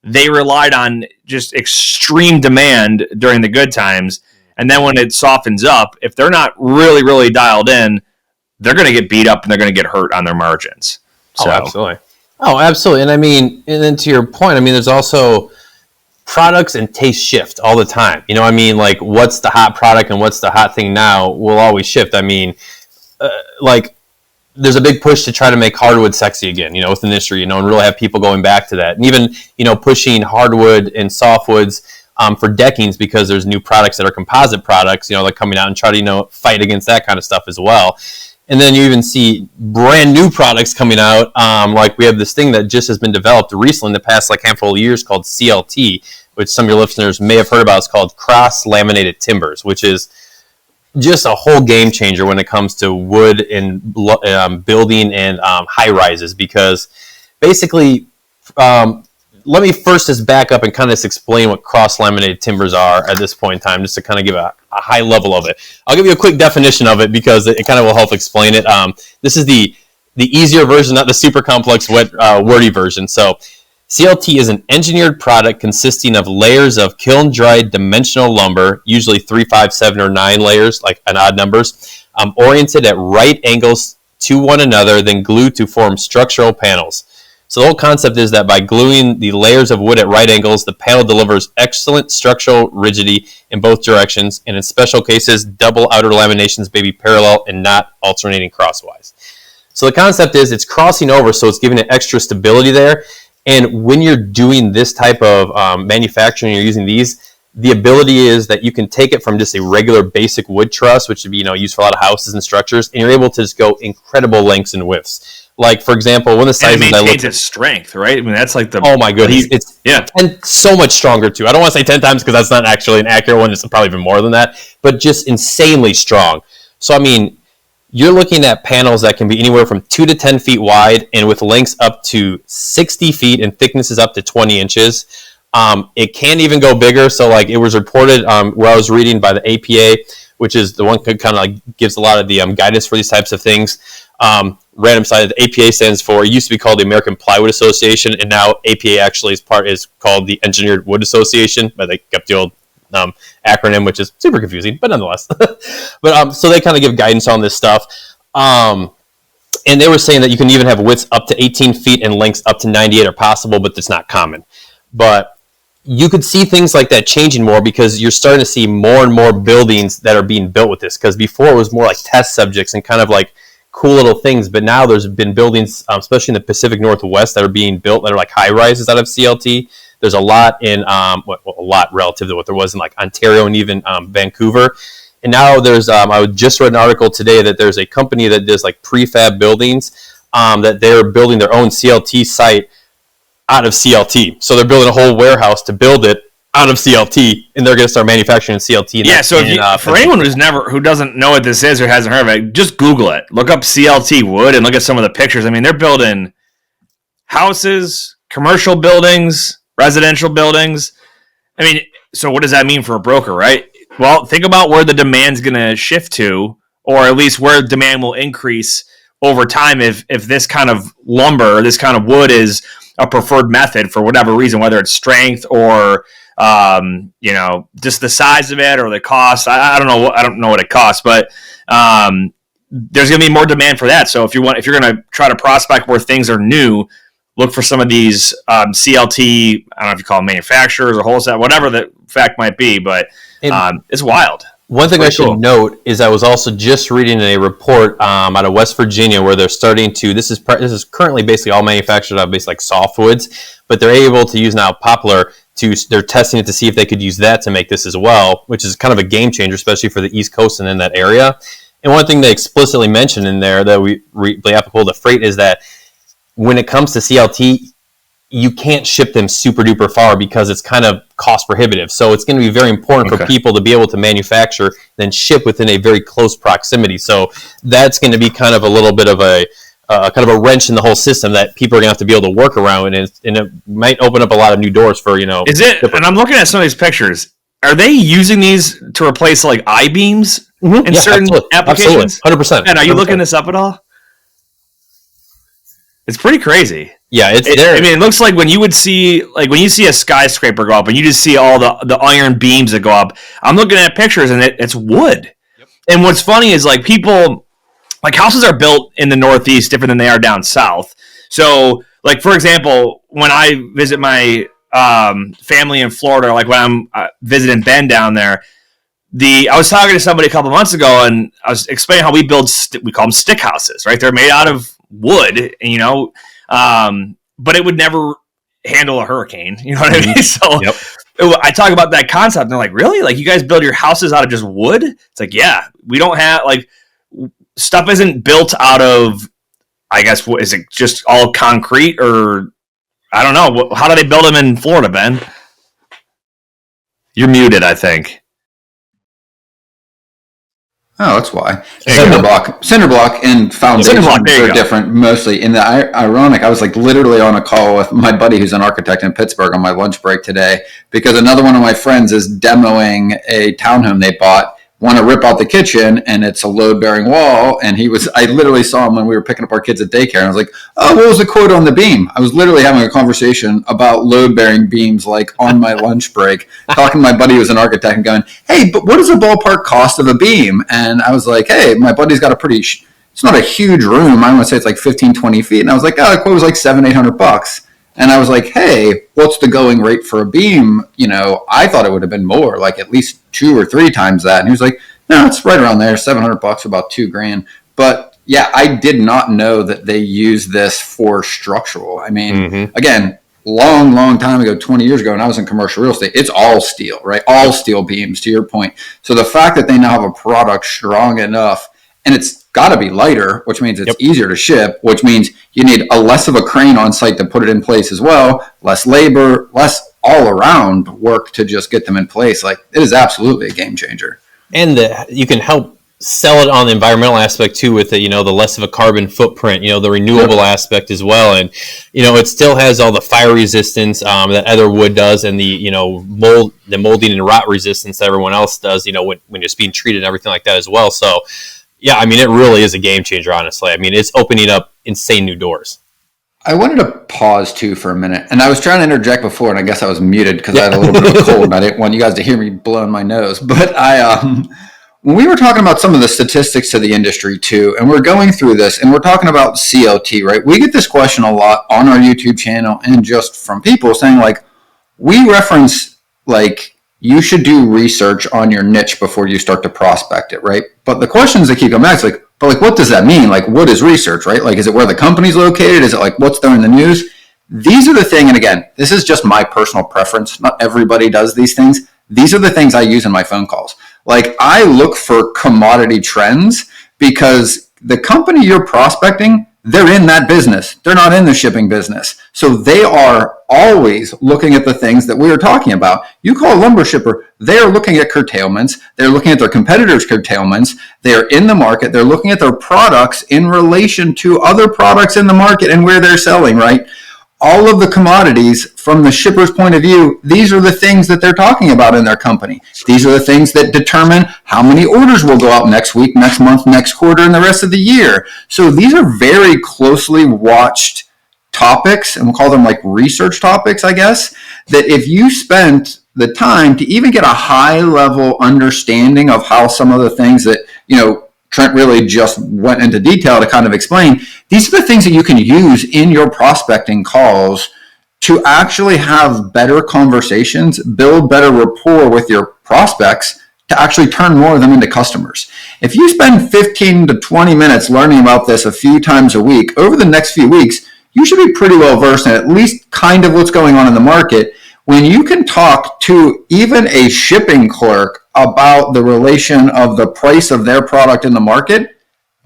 they relied on just extreme demand during the good times, and then when it softens up, if they're not really, really dialed in, they're going to get beat up and they're going to get hurt on their margins. So. Oh, absolutely. And I mean, and then to your point, I mean, there's also products and taste shift all the time. You know what I mean? Like, what's the hot product and what's the hot thing now will always shift. I mean, like, there's a big push to try to make hardwood sexy again, with the industry, and really have people going back to that. And even, pushing hardwood and softwoods for deckings because there's new products that are composite products, like coming out and try to, fight against that kind of stuff as well. And then you even see brand new products coming out. Like we have this thing that just has been developed recently in the past handful of years called CLT, which some of your listeners may have heard about. It's called cross-laminated timbers, which is just a whole game changer when it comes to wood and building and high rises, because basically, let me first just back up and kind of just explain what cross-laminated timbers are at this point in time, just to kind of give a high level of it. I'll give you a quick definition of it because it kind of will help explain it. This is the easier version, not the super complex, wordy version. So CLT is an engineered product consisting of layers of kiln-dried dimensional lumber, usually 3, 5, 7, or 9 layers, like an odd numbers, oriented at right angles to one another, then glued to form structural panels. So the whole concept is that by gluing the layers of wood at right angles, the panel delivers excellent structural rigidity in both directions, and in special cases, double outer laminations may be parallel and not alternating crosswise. So the concept is it's crossing over, so it's giving it extra stability there. And when you're doing this type of manufacturing, you're using these, the ability is that you can take it from just a regular basic wood truss, which would be used for a lot of houses and structures, and you're able to just go incredible lengths and widths. Like, for example, one of the sizes I maintains its strength, right? I mean, that's like the... Oh, my goodness. It's and so much stronger, too. I don't want to say 10 times because that's not actually an accurate one. It's probably even more than that. But just insanely strong. So, I mean, you're looking at panels that can be anywhere from 2 to 10 feet wide and with lengths up to 60 feet and thicknesses up to 20 inches. It can even go bigger. So, like, it was reported where I was reading by the APA, which is the one that kind of like gives a lot of the guidance for these types of things. Random side, the APA stands for, it used to be called the American Plywood Association, and now APA actually is called the Engineered Wood Association, but they kept the old acronym, which is super confusing, but nonetheless. But so they kind of give guidance on this stuff. And they were saying that you can even have widths up to 18 feet and lengths up to 98 are possible, but it's not common. But you could see things like that changing more because you're starting to see more and more buildings that are being built with this. Because before it was more like test subjects and kind of like cool little things, but now there's been buildings, especially in the Pacific Northwest, that are being built that are like high rises out of CLT. There's a lot in a lot relative to what there was in like Ontario and even Vancouver. And now there's I just read an article today that there's a company that does like prefab buildings that they're building their own CLT site out of CLT. So they're building a whole warehouse to build it out of CLT, and they're going to start manufacturing CLT. Yeah, so for anyone who doesn't know what this is or hasn't heard of it, just Google it. Look up CLT wood and look at some of the pictures. I mean, they're building houses, commercial buildings, residential buildings. I mean, so what does that mean for a broker, right? Well, think about where the demand's going to shift to, or at least where demand will increase over time if this kind of lumber, or this kind of wood is a preferred method for whatever reason, whether it's strength or just the size of it or the cost. I don't know. I don't know what it costs, but there's going to be more demand for that. So if you're going to try to prospect where things are new, look for some of these CLT. I don't know if you call them manufacturers or wholesale, whatever the fact might be, but it's wild. One thing I should note is I was also just reading a report out of West Virginia where they're starting to. This is currently basically all manufactured out of basically like softwoods, but they're able to use now poplar. They're testing it to see if they could use that to make this as well, which is kind of a game changer, especially for the East Coast and in that area. And one thing they explicitly mentioned in there that we really applicable to freight is that when it comes to CLT, you can't ship them super duper far because it's kind of cost prohibitive. So it's going to be very important for people to be able to manufacture, then ship within a very close proximity. So that's going to be kind of a little bit of a wrench in the whole system that people are going to have to be able to work around, and it might open up a lot of new doors for, Is it? And I'm looking at some of these pictures. Are they using these to replace like I-beams in certain applications? Absolutely. 100%. And are you looking this up at all? It's pretty crazy. Yeah, it's there. I mean, it looks like when you see a skyscraper go up and you just see all the iron beams that go up. I'm looking at pictures and it's wood. Yep. And what's funny is like people, like houses are built in the Northeast different than they are down south. So, like for example, when I visit my family in Florida, like when I'm visiting Ben down there, I was talking to somebody a couple months ago and I was explaining how we build. We call them stick houses, right? They're made out of wood, but it would never handle a hurricane. You know what I mean? So I talk about that concept, and they're like, "Really? Like you guys build your houses out of just wood?" It's like, yeah, we don't have like stuff isn't built out of. I guess what is it? Just all concrete, or I don't know. How do they build them in Florida, Ben? You're muted, I think. Oh, that's why. There you go. Cinder block and foundation there you are go. different mostly. And the ironic, I was like literally on a call with my buddy who's an architect in Pittsburgh on my lunch break today, because another one of my friends is demoing a townhome they bought, want to rip out the kitchen, and it's a load-bearing wall. And I literally saw him when we were picking up our kids at daycare. And I was like, oh, what was the quote on the beam? I was literally having a conversation about load-bearing beams, like on my lunch break, talking to my buddy who's an architect and going, hey, but what is the ballpark cost of a beam? And I was like, hey, my buddy's got it's not a huge room. I want to say it's like 15, 20 feet. And I was like, oh, the quote was like $700-800. And I was like, hey, what's the going rate for a beam? I thought it would have been more, like at least 2 or 3 times that. And he was like, no, it's right around there, $700, about $2,000. But yeah, I did not know that they use this for structural. I mean, again, long time ago, 20 years ago, when I was in commercial real estate, it's all steel, right? All steel beams, to your point. So the fact that they now have a product strong enough, and it's got to be lighter, which means it's easier to ship, which means you need less of a crane on site to put it in place as well, less labor, less all around work to just get them in place. Like, it is absolutely a game changer. And you can help sell it on the environmental aspect too, with the less of a carbon footprint, the renewable aspect as well. And, it still has all the fire resistance that other wood does, and the molding and rot resistance that everyone else does, when it's being treated and everything like that as well. So, yeah, I mean, it really is a game changer, honestly. I mean, it's opening up insane new doors. I wanted to pause, too, for a minute. And I was trying to interject before, and I guess I was muted because I had a little bit of a cold, and I didn't want you guys to hear me blowing my nose. But when we were talking about some of the statistics to the industry, too, and we're going through this, and we're talking about CLT, right? We get this question a lot on our YouTube channel and just from people saying, like, we reference, like, you should do research on your niche before you start to prospect it, right? But the questions that keep coming back is like, but like, what does that mean? Like, what is research, right? Like, is it where the company's located? Is it like what's there in the news? These are the thing, and again, this is just my personal preference. Not everybody does these things. These are the things I use in my phone calls. Like, I look for commodity trends because the company you're prospecting, they're in that business. They're not in the shipping business. So they are always looking at the things that we are talking about. You call a lumber shipper, they are looking at curtailments. They're looking at their competitors' curtailments. They're in the market. They're looking at their products in relation to other products in the market and where they're selling, right? All of the commodities from the shipper's point of view, these are the things that they're talking about in their company. These are the things that determine how many orders will go out next week, next month, next quarter, and the rest of the year. So these are very closely watched topics, and we'll call them like research topics, I guess, that if you spent the time to even get a high level understanding of how some of the things that, Trent really just went into detail to kind of explain, these are the things that you can use in your prospecting calls to actually have better conversations, build better rapport with your prospects to actually turn more of them into customers. If you spend 15 to 20 minutes learning about this a few times a week, over the next few weeks, you should be pretty well versed in at least kind of what's going on in the market. When you can talk to even a shipping clerk about the relation of the price of their product in the market,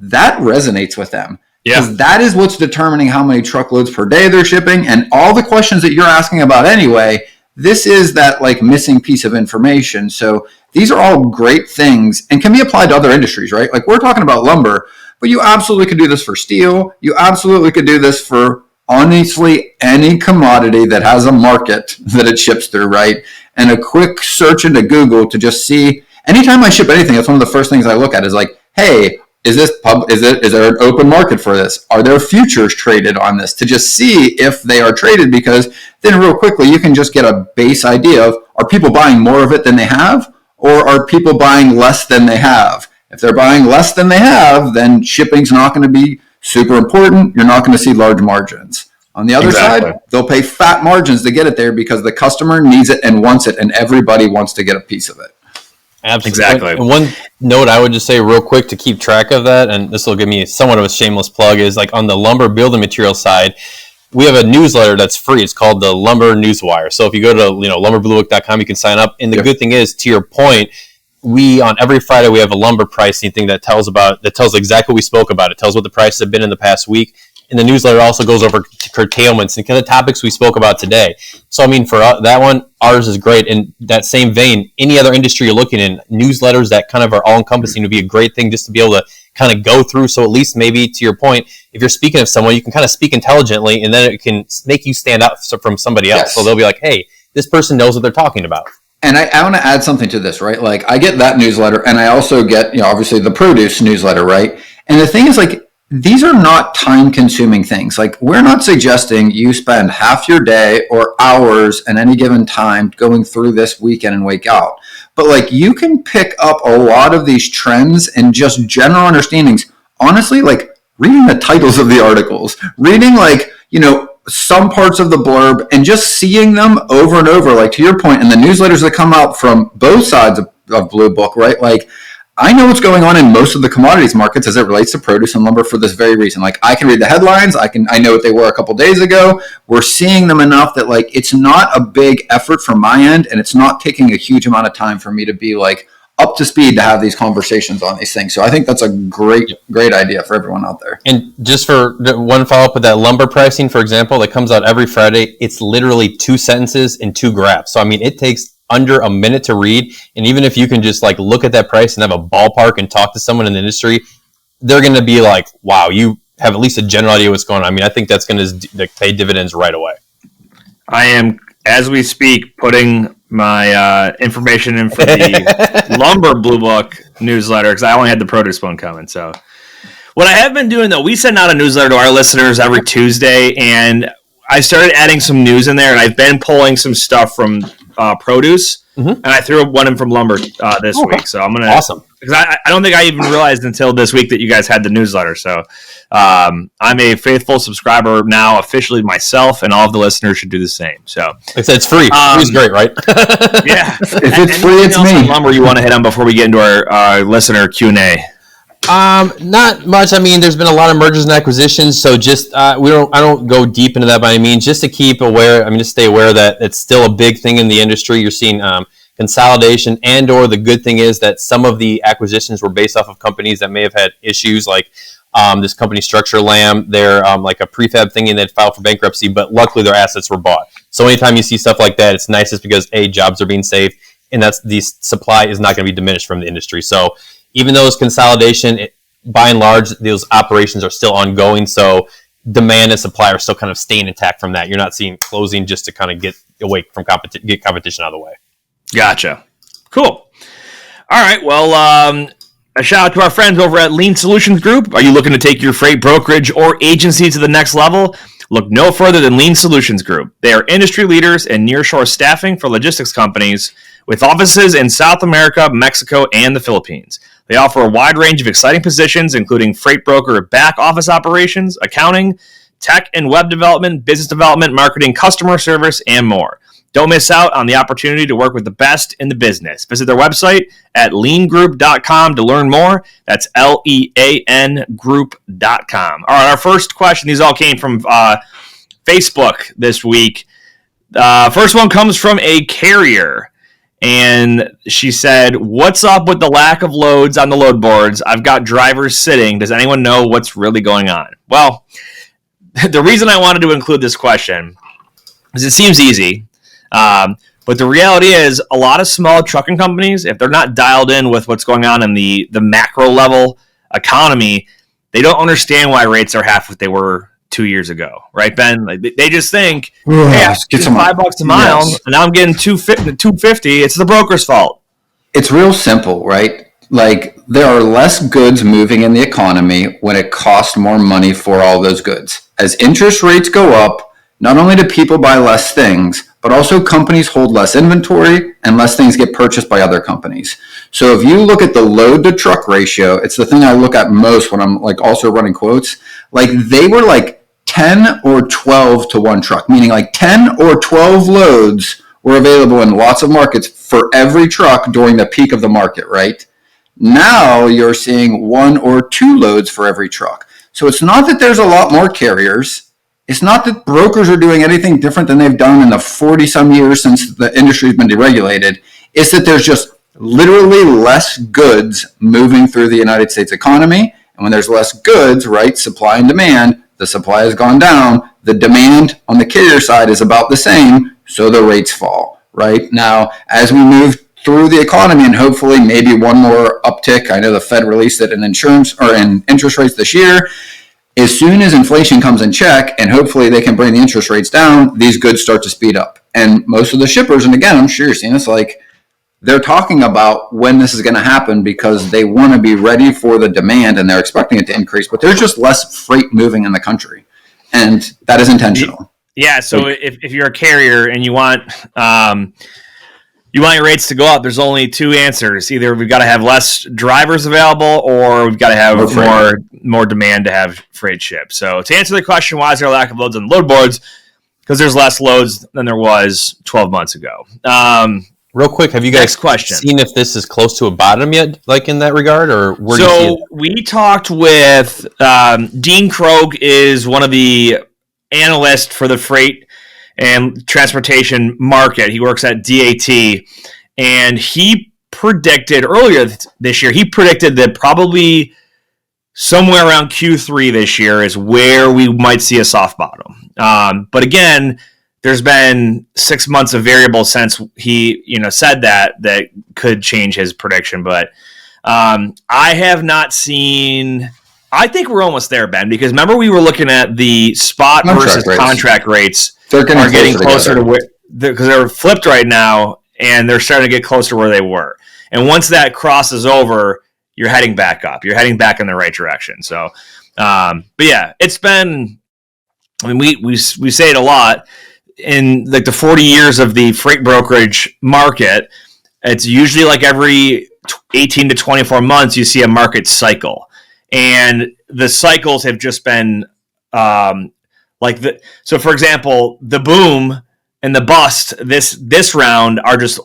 that resonates with them. Because that is what's determining how many truckloads per day they're shipping, and all the questions that you're asking about anyway, this is that like missing piece of information. So these are all great things and can be applied to other industries, right? Like we're talking about lumber, but you absolutely could do this for steel. You absolutely could do this for honestly any commodity that has a market that it ships through, right? And a quick search into Google to just see, anytime I ship anything, that's one of the first things I look at is like, hey, is there an open market for this? Are there futures traded on this? To just see if they are traded, because then real quickly you can just get a base idea of, are people buying more of it than they have, or are people buying less than they have? If they're buying less than they have, then shipping's not going to be super important. You're not going to see large margins. On the other side, they'll pay fat margins to get it there because the customer needs it and wants it, and everybody wants to get a piece of it. Absolutely. Exactly. And one note I would just say real quick to keep track of that, and this will give me somewhat of a shameless plug, is like on the lumber building material side, we have a newsletter that's free. It's called the Lumber Newswire. So if you go to lumberbluebook.com, you can sign up. And the good thing is, to your point, we on every Friday we have a lumber pricing thing that tells exactly what we spoke about. It tells what the prices have been in the past week. And the newsletter also goes over curtailments and kind of topics we spoke about today. So, I mean, for that one, ours is great. In that same vein, any other industry you're looking in, newsletters that kind of are all-encompassing would be a great thing just to be able to kind of go through. So at least maybe to your point, if you're speaking of someone, you can kind of speak intelligently, and then it can make you stand out from somebody else. Yes. So they'll be like, hey, this person knows what they're talking about. And I want to add something to this, right? Like, I get that newsletter, and I also get, obviously the produce newsletter, right? And the thing is, like, these are not time-consuming things. Like, we're not suggesting you spend half your day or hours at any given time going through this weekend and wake out. But, like, you can pick up a lot of these trends and just general understandings. Honestly, like, reading the titles of the articles, reading, like, some parts of the blurb, and just seeing them over and over, like, to your point, and the newsletters that come out from both sides of Blue Book, right? Like, I know what's going on in most of the commodities markets as it relates to produce and lumber for this very reason. Like, I can read the headlines. I know what they were a couple days ago. We're seeing them enough that, like, it's not a big effort from my end, and it's not taking a huge amount of time for me to be, like, up to speed to have these conversations on these things. So I think that's a great idea for everyone out there. And just for one follow-up with that lumber pricing, for example, that comes out every Friday, it's literally 2 sentences and 2 graphs. So, I mean, it takes under a minute to read. And even if you can just, like, look at that price and have a ballpark and talk to someone in the industry, they're going to be like, wow, you have at least a general idea what's going on. I mean, I think that's going to pay dividends right away. I am, as we speak, putting my information in for the Lumber Bluebook newsletter, because I only had the produce one coming. So what I have been doing, though, we send out a newsletter to our listeners every Tuesday, and I started adding some news in there, and I've been pulling some stuff from produce, and I threw one in from lumber this week. So I'm going to... Awesome. Because I don't think I even realized until this week that you guys had the newsletter. So I'm a faithful subscriber now, officially myself, and all of the listeners should do the same. So like I said, it's free. Free's great, right? Yeah. If it's free, it's me. Lumber you want to hit on before we get into our listener Q&A? Not much. I mean, there's been a lot of mergers and acquisitions, so just I don't go deep into that by any means. Just to keep aware, just stay aware that it's still a big thing in the industry. You're seeing consolidation, and or the good thing is that some of the acquisitions were based off of companies that may have had issues, like this company Structure Lamb. They're like a prefab thing and they'd filed for bankruptcy, but luckily their assets were bought. So anytime you see stuff like that, it's nice just because jobs are being saved, and that's the supply is not going to be diminished from the industry. So even though it's consolidation, by and large, those operations are still ongoing. So demand and supply are still kind of staying intact from that. You're not seeing closing just to kind of get away from get competition out of the way. Gotcha. Cool. All right. Well, a shout out to our friends over at Lean Solutions Group. Are you looking to take your freight brokerage or agency to the next level? Look no further than Lean Solutions Group. They are industry leaders in nearshore staffing for logistics companies with offices in South America, Mexico, and the Philippines. They offer a wide range of exciting positions, including freight broker back office operations, accounting, tech and web development, business development, marketing, customer service, and more. Don't miss out on the opportunity to work with the best in the business. Visit their website at leangroup.com to learn more. That's LEAN group.com. All right, our first question, these all came from Facebook this week. First one comes from a carrier, and she said, "What's up with the lack of loads on the load boards? I've got drivers sitting. Does anyone know what's really going on?" Well, the reason I wanted to include this question is it seems easy. But the reality is a lot of small trucking companies, if they're not dialed in with what's going on in the macro level economy, they don't understand why rates are half what they were 2 years ago. Right, Ben? Like, they just think, hey, I get $5 a mile, and now I'm getting $2.50. It's the broker's fault. It's real simple, right? Like, there are less goods moving in the economy when it costs more money for all those goods. As interest rates go up, not only do people buy less things, but also companies hold less inventory and less things get purchased by other companies. So if you look at the load to truck ratio, it's the thing I look at most when I'm like also running quotes. Like, they were like 10 or 12 to one truck, meaning like 10 or 12 loads were available in lots of markets for every truck during the peak of the market, right? Now you're seeing 1 or 2 loads for every truck. So it's not that there's a lot more carriers. It's not that brokers are doing anything different than they've done in the 40-some years since the industry has been deregulated. It's that there's just literally less goods moving through the United States economy. And when there's less goods, right, supply and demand, the supply has gone down, the demand on the carrier side is about the same, so the rates fall, right? Now, as we move through the economy and hopefully maybe one more uptick, I know the Fed released it in insurance or in interest rates this year, as soon as inflation comes in check and hopefully they can bring the interest rates down, these goods start to speed up. And most of the shippers, and again, I'm sure you're seeing this, like they're talking about when this is going to happen because they want to be ready for the demand and they're expecting it to increase, but there's just less freight moving in the country. And that is intentional. Yeah. So if you're a carrier and you want your rates to go up, there's only two answers. Either we've got to have less drivers available or we've got to have more demand to have freight shipped. So to answer the question, why is there a lack of loads on load boards? Because there's less loads than there was 12 months ago. Real quick, have you guys seen if this is close to a bottom yet, like in that regard? Or where do you see it? We talked with Dean Krogh, is one of the analysts for the freight and transportation market. He works at DAT, and he predicted earlier this year, he predicted that probably somewhere around Q3 this year is where we might see a soft bottom. But again, there's been 6 months of variables since he said that could change his prediction. But I have not seen. I think we're almost there, Ben, because remember we were looking at the spot versus contract rates. They're getting closer to where, because they're flipped right now, and they're starting to get closer to where they were. And once that crosses over, you're heading back up. You're heading back in the right direction. So, but yeah, it's been. I mean, we say it a lot in like the 40 years of the freight brokerage market. It's usually like every 18 to 24 months you see a market cycle, and the cycles have just been So, for example, the boom and the bust this round are just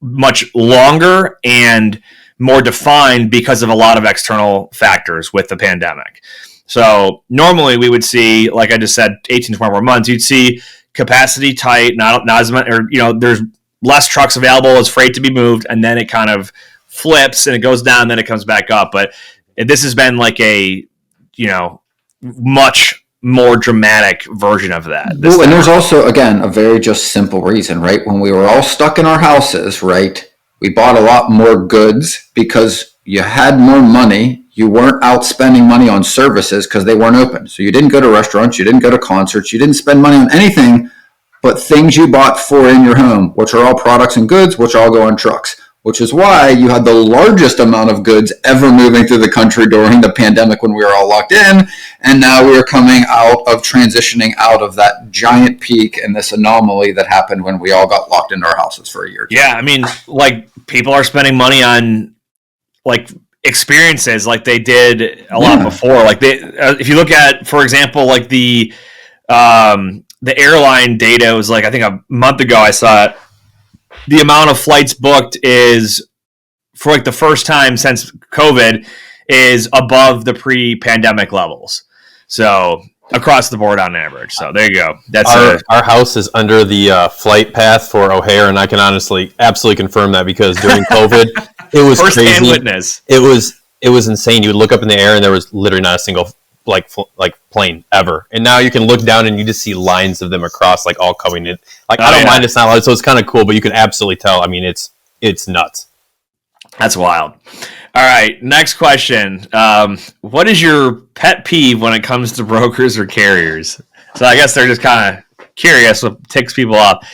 much longer and more defined because of a lot of external factors with the pandemic. So normally we would see, like I just said, 18 to 24 months, you'd see capacity tight, not as much, or there's less trucks available as freight to be moved, and then it kind of flips and it goes down, then it comes back up. But this has been like a much more dramatic version of that. Well, and there's also, again, a very just simple reason, right? When we were all stuck in our houses, right, we bought a lot more goods because you had more money. You weren't out spending money on services because they weren't open. So you didn't go to restaurants, you didn't go to concerts, you didn't spend money on anything but things you bought for in your home, which are all products and goods, which all go on trucks, which is why you had the largest amount of goods ever moving through the country during the pandemic when we were all locked in. And now we are transitioning out of that giant peak and this anomaly that happened when we all got locked into our houses for a year. Yeah, I mean, like people are spending money on like experiences like they did a lot before. Like if you look at, for example, like the airline data was like, I think a month ago I saw it. The amount of flights booked is, for like the first time since COVID, is above the pre-pandemic levels. So across the board on average. So there you go. That's our house is under the flight path for O'Hare, and I can absolutely confirm that because during COVID, it was first-hand crazy. Witness. It was insane. You would look up in the air, and there was literally not a single like plane ever. And now you can look down, and you just see lines of them across, like all coming in. Like I don't mind it's not loud, so it's kind of cool, but you can absolutely tell. I mean, it's nuts. That's wild. All right, next question. What is your pet peeve when it comes to brokers or carriers? So I guess they're just kind of curious what ticks people off.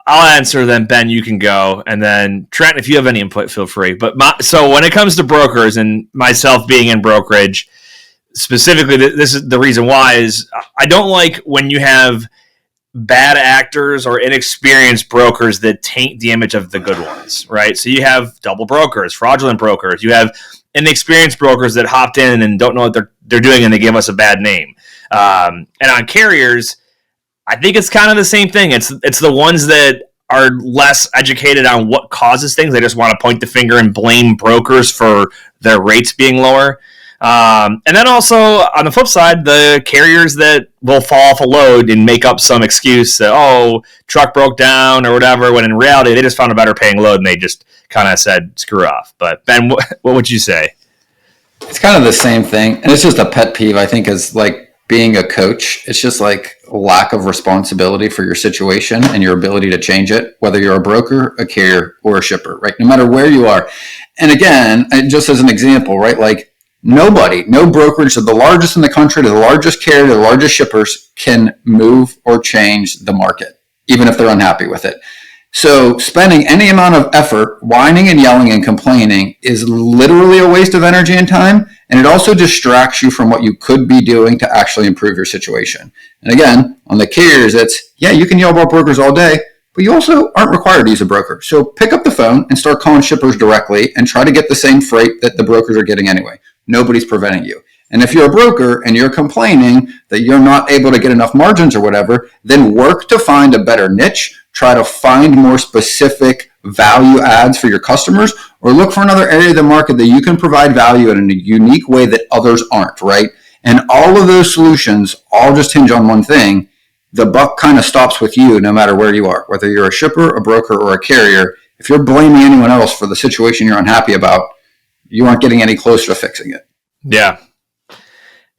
I'll answer, then Ben, you can go, and then Trent, if you have any input, feel free. But so when it comes to brokers and myself being in brokerage, specifically, this is the reason why is I don't like when you have bad actors or inexperienced brokers that taint the image of the good ones, right? So you have double brokers, fraudulent brokers. You have inexperienced brokers that hopped in and don't know what they're doing, and they give us a bad name. And on carriers, I think it's kind of the same thing. It's the ones that are less educated on what causes things. They just want to point the finger and blame brokers for their rates being lower. And then also on the flip side, the carriers that will fall off a load and make up some excuse that, truck broke down or whatever, when in reality they just found a better paying load and they just kind of said screw off. But Ben, what would you say? It's kind of the same thing. And it's just a pet peeve, I think, is like being a coach. It's just like a lack of responsibility for your situation and your ability to change it, whether you're a broker, a carrier, or a shipper, right? No matter where you are. And again, just as an example, right? Like no brokerage, so the largest in the country to the largest carrier to the largest shippers can move or change the market, even if they're unhappy with it. So spending any amount of effort whining and yelling and complaining is literally a waste of energy and time. And it also distracts you from what you could be doing to actually improve your situation. And again, on the carriers, it's, yeah, you can yell about brokers all day, but you also aren't required to use a broker. So pick up the phone and start calling shippers directly and try to get the same freight that the brokers are getting anyway. Nobody's preventing you. And if you're a broker and you're complaining that you're not able to get enough margins or whatever, then work to find a better niche, try to find more specific value adds for your customers, or look for another area of the market that you can provide value in a unique way that others aren't, right? And all of those solutions all just hinge on one thing. The buck kind of stops with you no matter where you are, whether you're a shipper, a broker, or a carrier. If you're blaming anyone else for the situation you're unhappy about, you aren't getting any closer to fixing it. Yeah.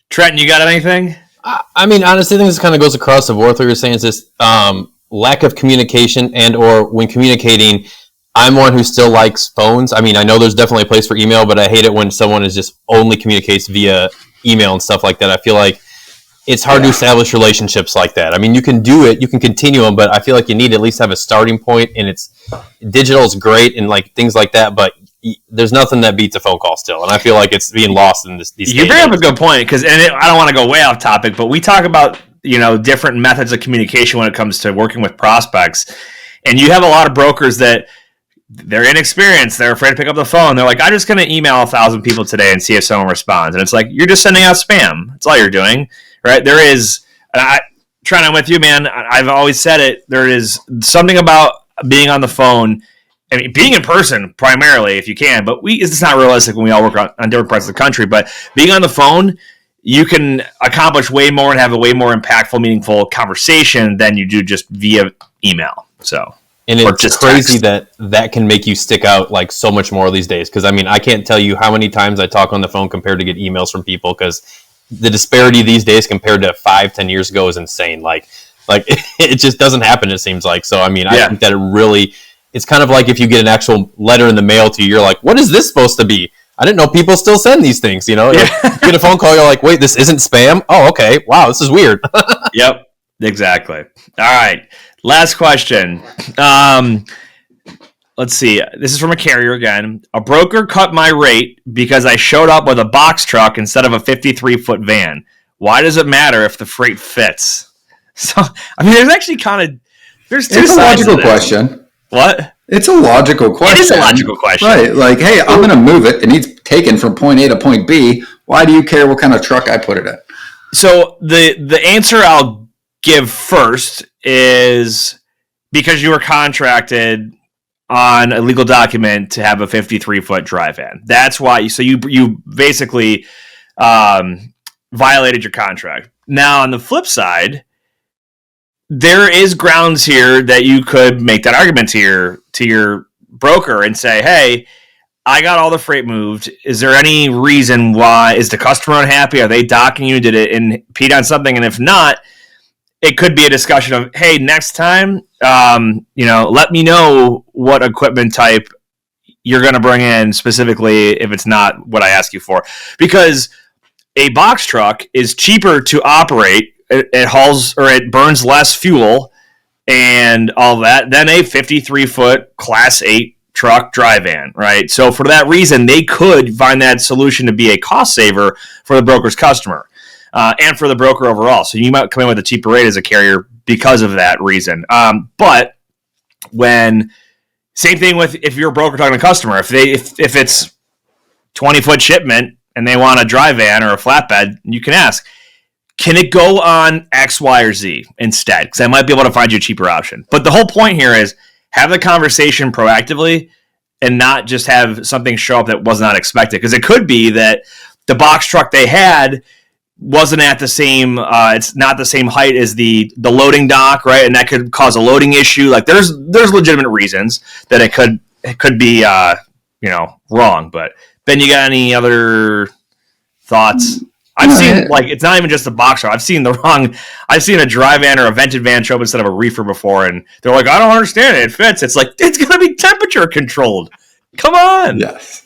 Trent, you got anything? I mean, honestly, I think this kind of goes across the board. What you're saying is this lack of communication and or when communicating, I'm one who still likes phones. I mean, I know there's definitely a place for email, but I hate it when someone is just only communicates via email and stuff like that. I feel like it's hard to establish relationships like that. I mean, you can do it, you can continue them, but I feel like you need to at least have a starting point, and it's digital is great and like things like that, but there's nothing that beats a phone call still, and I feel like it's being lost in these. You bring up a good point because, and I don't want to go way off topic, but we talk about different methods of communication when it comes to working with prospects, and you have a lot of brokers that they're inexperienced, they're afraid to pick up the phone. They're like, I'm just going to email 1,000 people today and see if someone responds, and it's like you're just sending out spam. That's all you're doing, right? There is, Trent, I'm with you, man. I've always said it. There is something about being on the phone. I mean, being in person primarily, if you can, but it's not realistic when we all work on different parts of the country. But being on the phone, you can accomplish way more and have a way more impactful, meaningful conversation than you do just via email. So, and it's just crazy that can make you stick out like so much more these days. Because I mean, I can't tell you how many times I talk on the phone compared to get emails from people. Because the disparity these days compared to 5-10 years ago is insane. Like it just doesn't happen. It seems like. So I mean, I think that it really. It's kind of like if you get an actual letter in the mail to you, you're like, what is this supposed to be? I didn't know people still send these things, you know? Yeah. You get a phone call, you're like, wait, this isn't spam? Oh, okay. Wow, this is weird. Yep, exactly. All right, last question. Let's see. This is from a carrier again. A broker cut my rate because I showed up with a box truck instead of a 53-foot van. Why does it matter if the freight fits? So, I mean, there's actually there's two sides to this. It's a logical question. What? It's a logical question. It is a logical question. Right. Like, hey, I'm going to move it. It needs taken from point A to point B. Why do you care what kind of truck I put it in? So the answer I'll give first is because you were contracted on a legal document to have a 53-foot dry van. That's why. So you basically violated your contract. Now, on the flip side, there is grounds here that you could make that argument to your broker and say, hey, I got all the freight moved. Is there any reason why? Is the customer unhappy? Are they docking you? Did it impede on something? And if not, it could be a discussion of, hey, next time, let me know what equipment type you're going to bring in specifically if it's not what I ask you for. Because a box truck is cheaper to operate. It hauls or it burns less fuel and all that than a 53-foot Class 8 truck dry van, right? So for that reason, they could find that solution to be a cost saver for the broker's customer and for the broker overall. So you might come in with a cheaper rate as a carrier because of that reason. But same thing with if you're a broker talking to a customer, if it's 20-foot shipment and they want a dry van or a flatbed, you can ask, can it go on X, Y, or Z instead? Because I might be able to find you a cheaper option. But the whole point here is have the conversation proactively and not just have something show up that was not expected. Because it could be that the box truck they had wasn't at the same, it's not the same height as the loading dock, right? And that could cause a loading issue. Like there's legitimate reasons that it could be, wrong. But Ben, you got any other Thoughts? I've seen, like, it's not even just a box truck. I've seen a dry van or a vented van show up instead of a reefer before, and they're like, I don't understand it. It fits. It's like, it's going to be temperature controlled. Come on. Yes.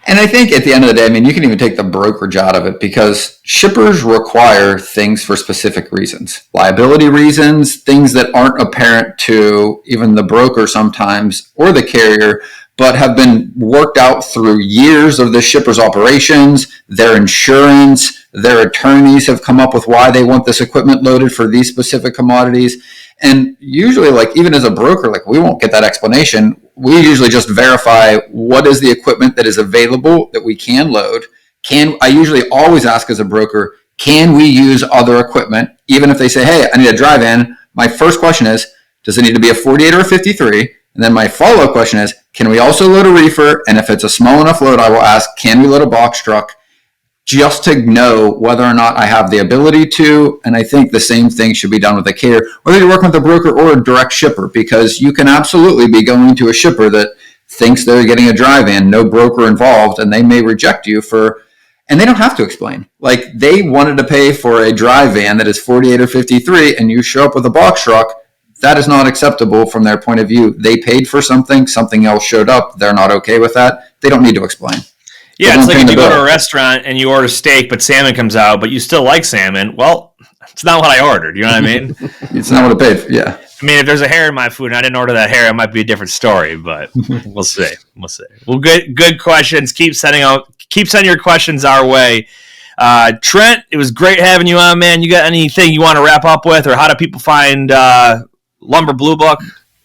And I think at the end of the day, I mean, you can even take the brokerage out of it because shippers require things for specific reasons, liability reasons, things that aren't apparent to even the broker sometimes or the carrier, but have been worked out through years of the shipper's operations, their insurance, their attorneys have come up with why they want this equipment loaded for these specific commodities. And usually, like, even as a broker, like, we won't get that explanation. We usually just verify what is the equipment that is available that we can load. I usually always ask as a broker, can we use other equipment? Even if they say, hey, I need a dry van, my first question is, does it need to be a 48 or a 53? And then my follow-up question is, can we also load a reefer? And if it's a small enough load, I will ask, can we load a box truck? Just to know whether or not I have the ability to. And I think the same thing should be done with a carrier, whether you're working with a broker or a direct shipper, because you can absolutely be going to a shipper that thinks they're getting a dry van, no broker involved, and they may reject you and they don't have to explain. Like, they wanted to pay for a dry van that is 48 or 53, and you show up with a box truck. That is not acceptable from their point of view. They paid for something else showed up. They're not okay with that. They don't need to explain. Yeah, it's like if you go to a restaurant and you order steak, but salmon comes out, but you still like salmon. Well, it's not what I ordered. You know what I mean? It's not what I paid for. Yeah. I mean, if there's a hair in my food and I didn't order that hair, it might be a different story, but we'll see. Well, good questions. Keep sending your questions our way. Trent, it was great having you on, man. You got anything you want to wrap up with, or how do people find Lumber Bluebook?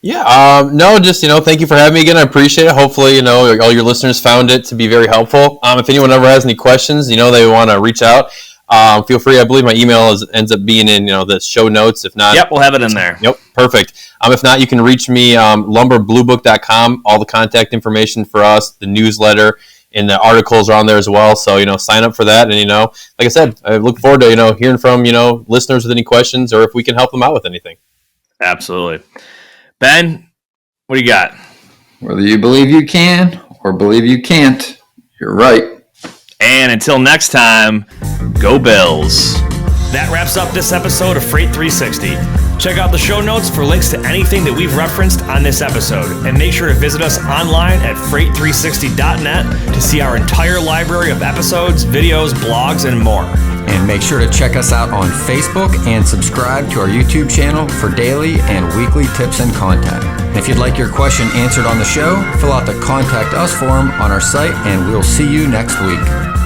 Yeah, no, just, thank you for having me again. I appreciate it. Hopefully, all your listeners found it to be very helpful. If anyone ever has any questions, they want to reach out, feel free. I believe my email ends up being in, the show notes. If not, yep, we'll have it in there. Yep, perfect. If not, you can reach me, lumberbluebook.com. All the contact information for us, the newsletter, and the articles are on there as well. So, sign up for that. And, like I said, I look forward to, hearing from, listeners with any questions or if we can help them out with anything. Absolutely. Ben, what do you got? Whether you believe you can or believe you can't, you're right. And until next time, go Bills. That wraps up this episode of Freight 360. Check out the show notes for links to anything that we've referenced on this episode. And make sure to visit us online at freight360.net to see our entire library of episodes, videos, blogs, and more. And make sure to check us out on Facebook and subscribe to our YouTube channel for daily and weekly tips and content. If you'd like your question answered on the show, fill out the Contact Us form on our site, and we'll see you next week.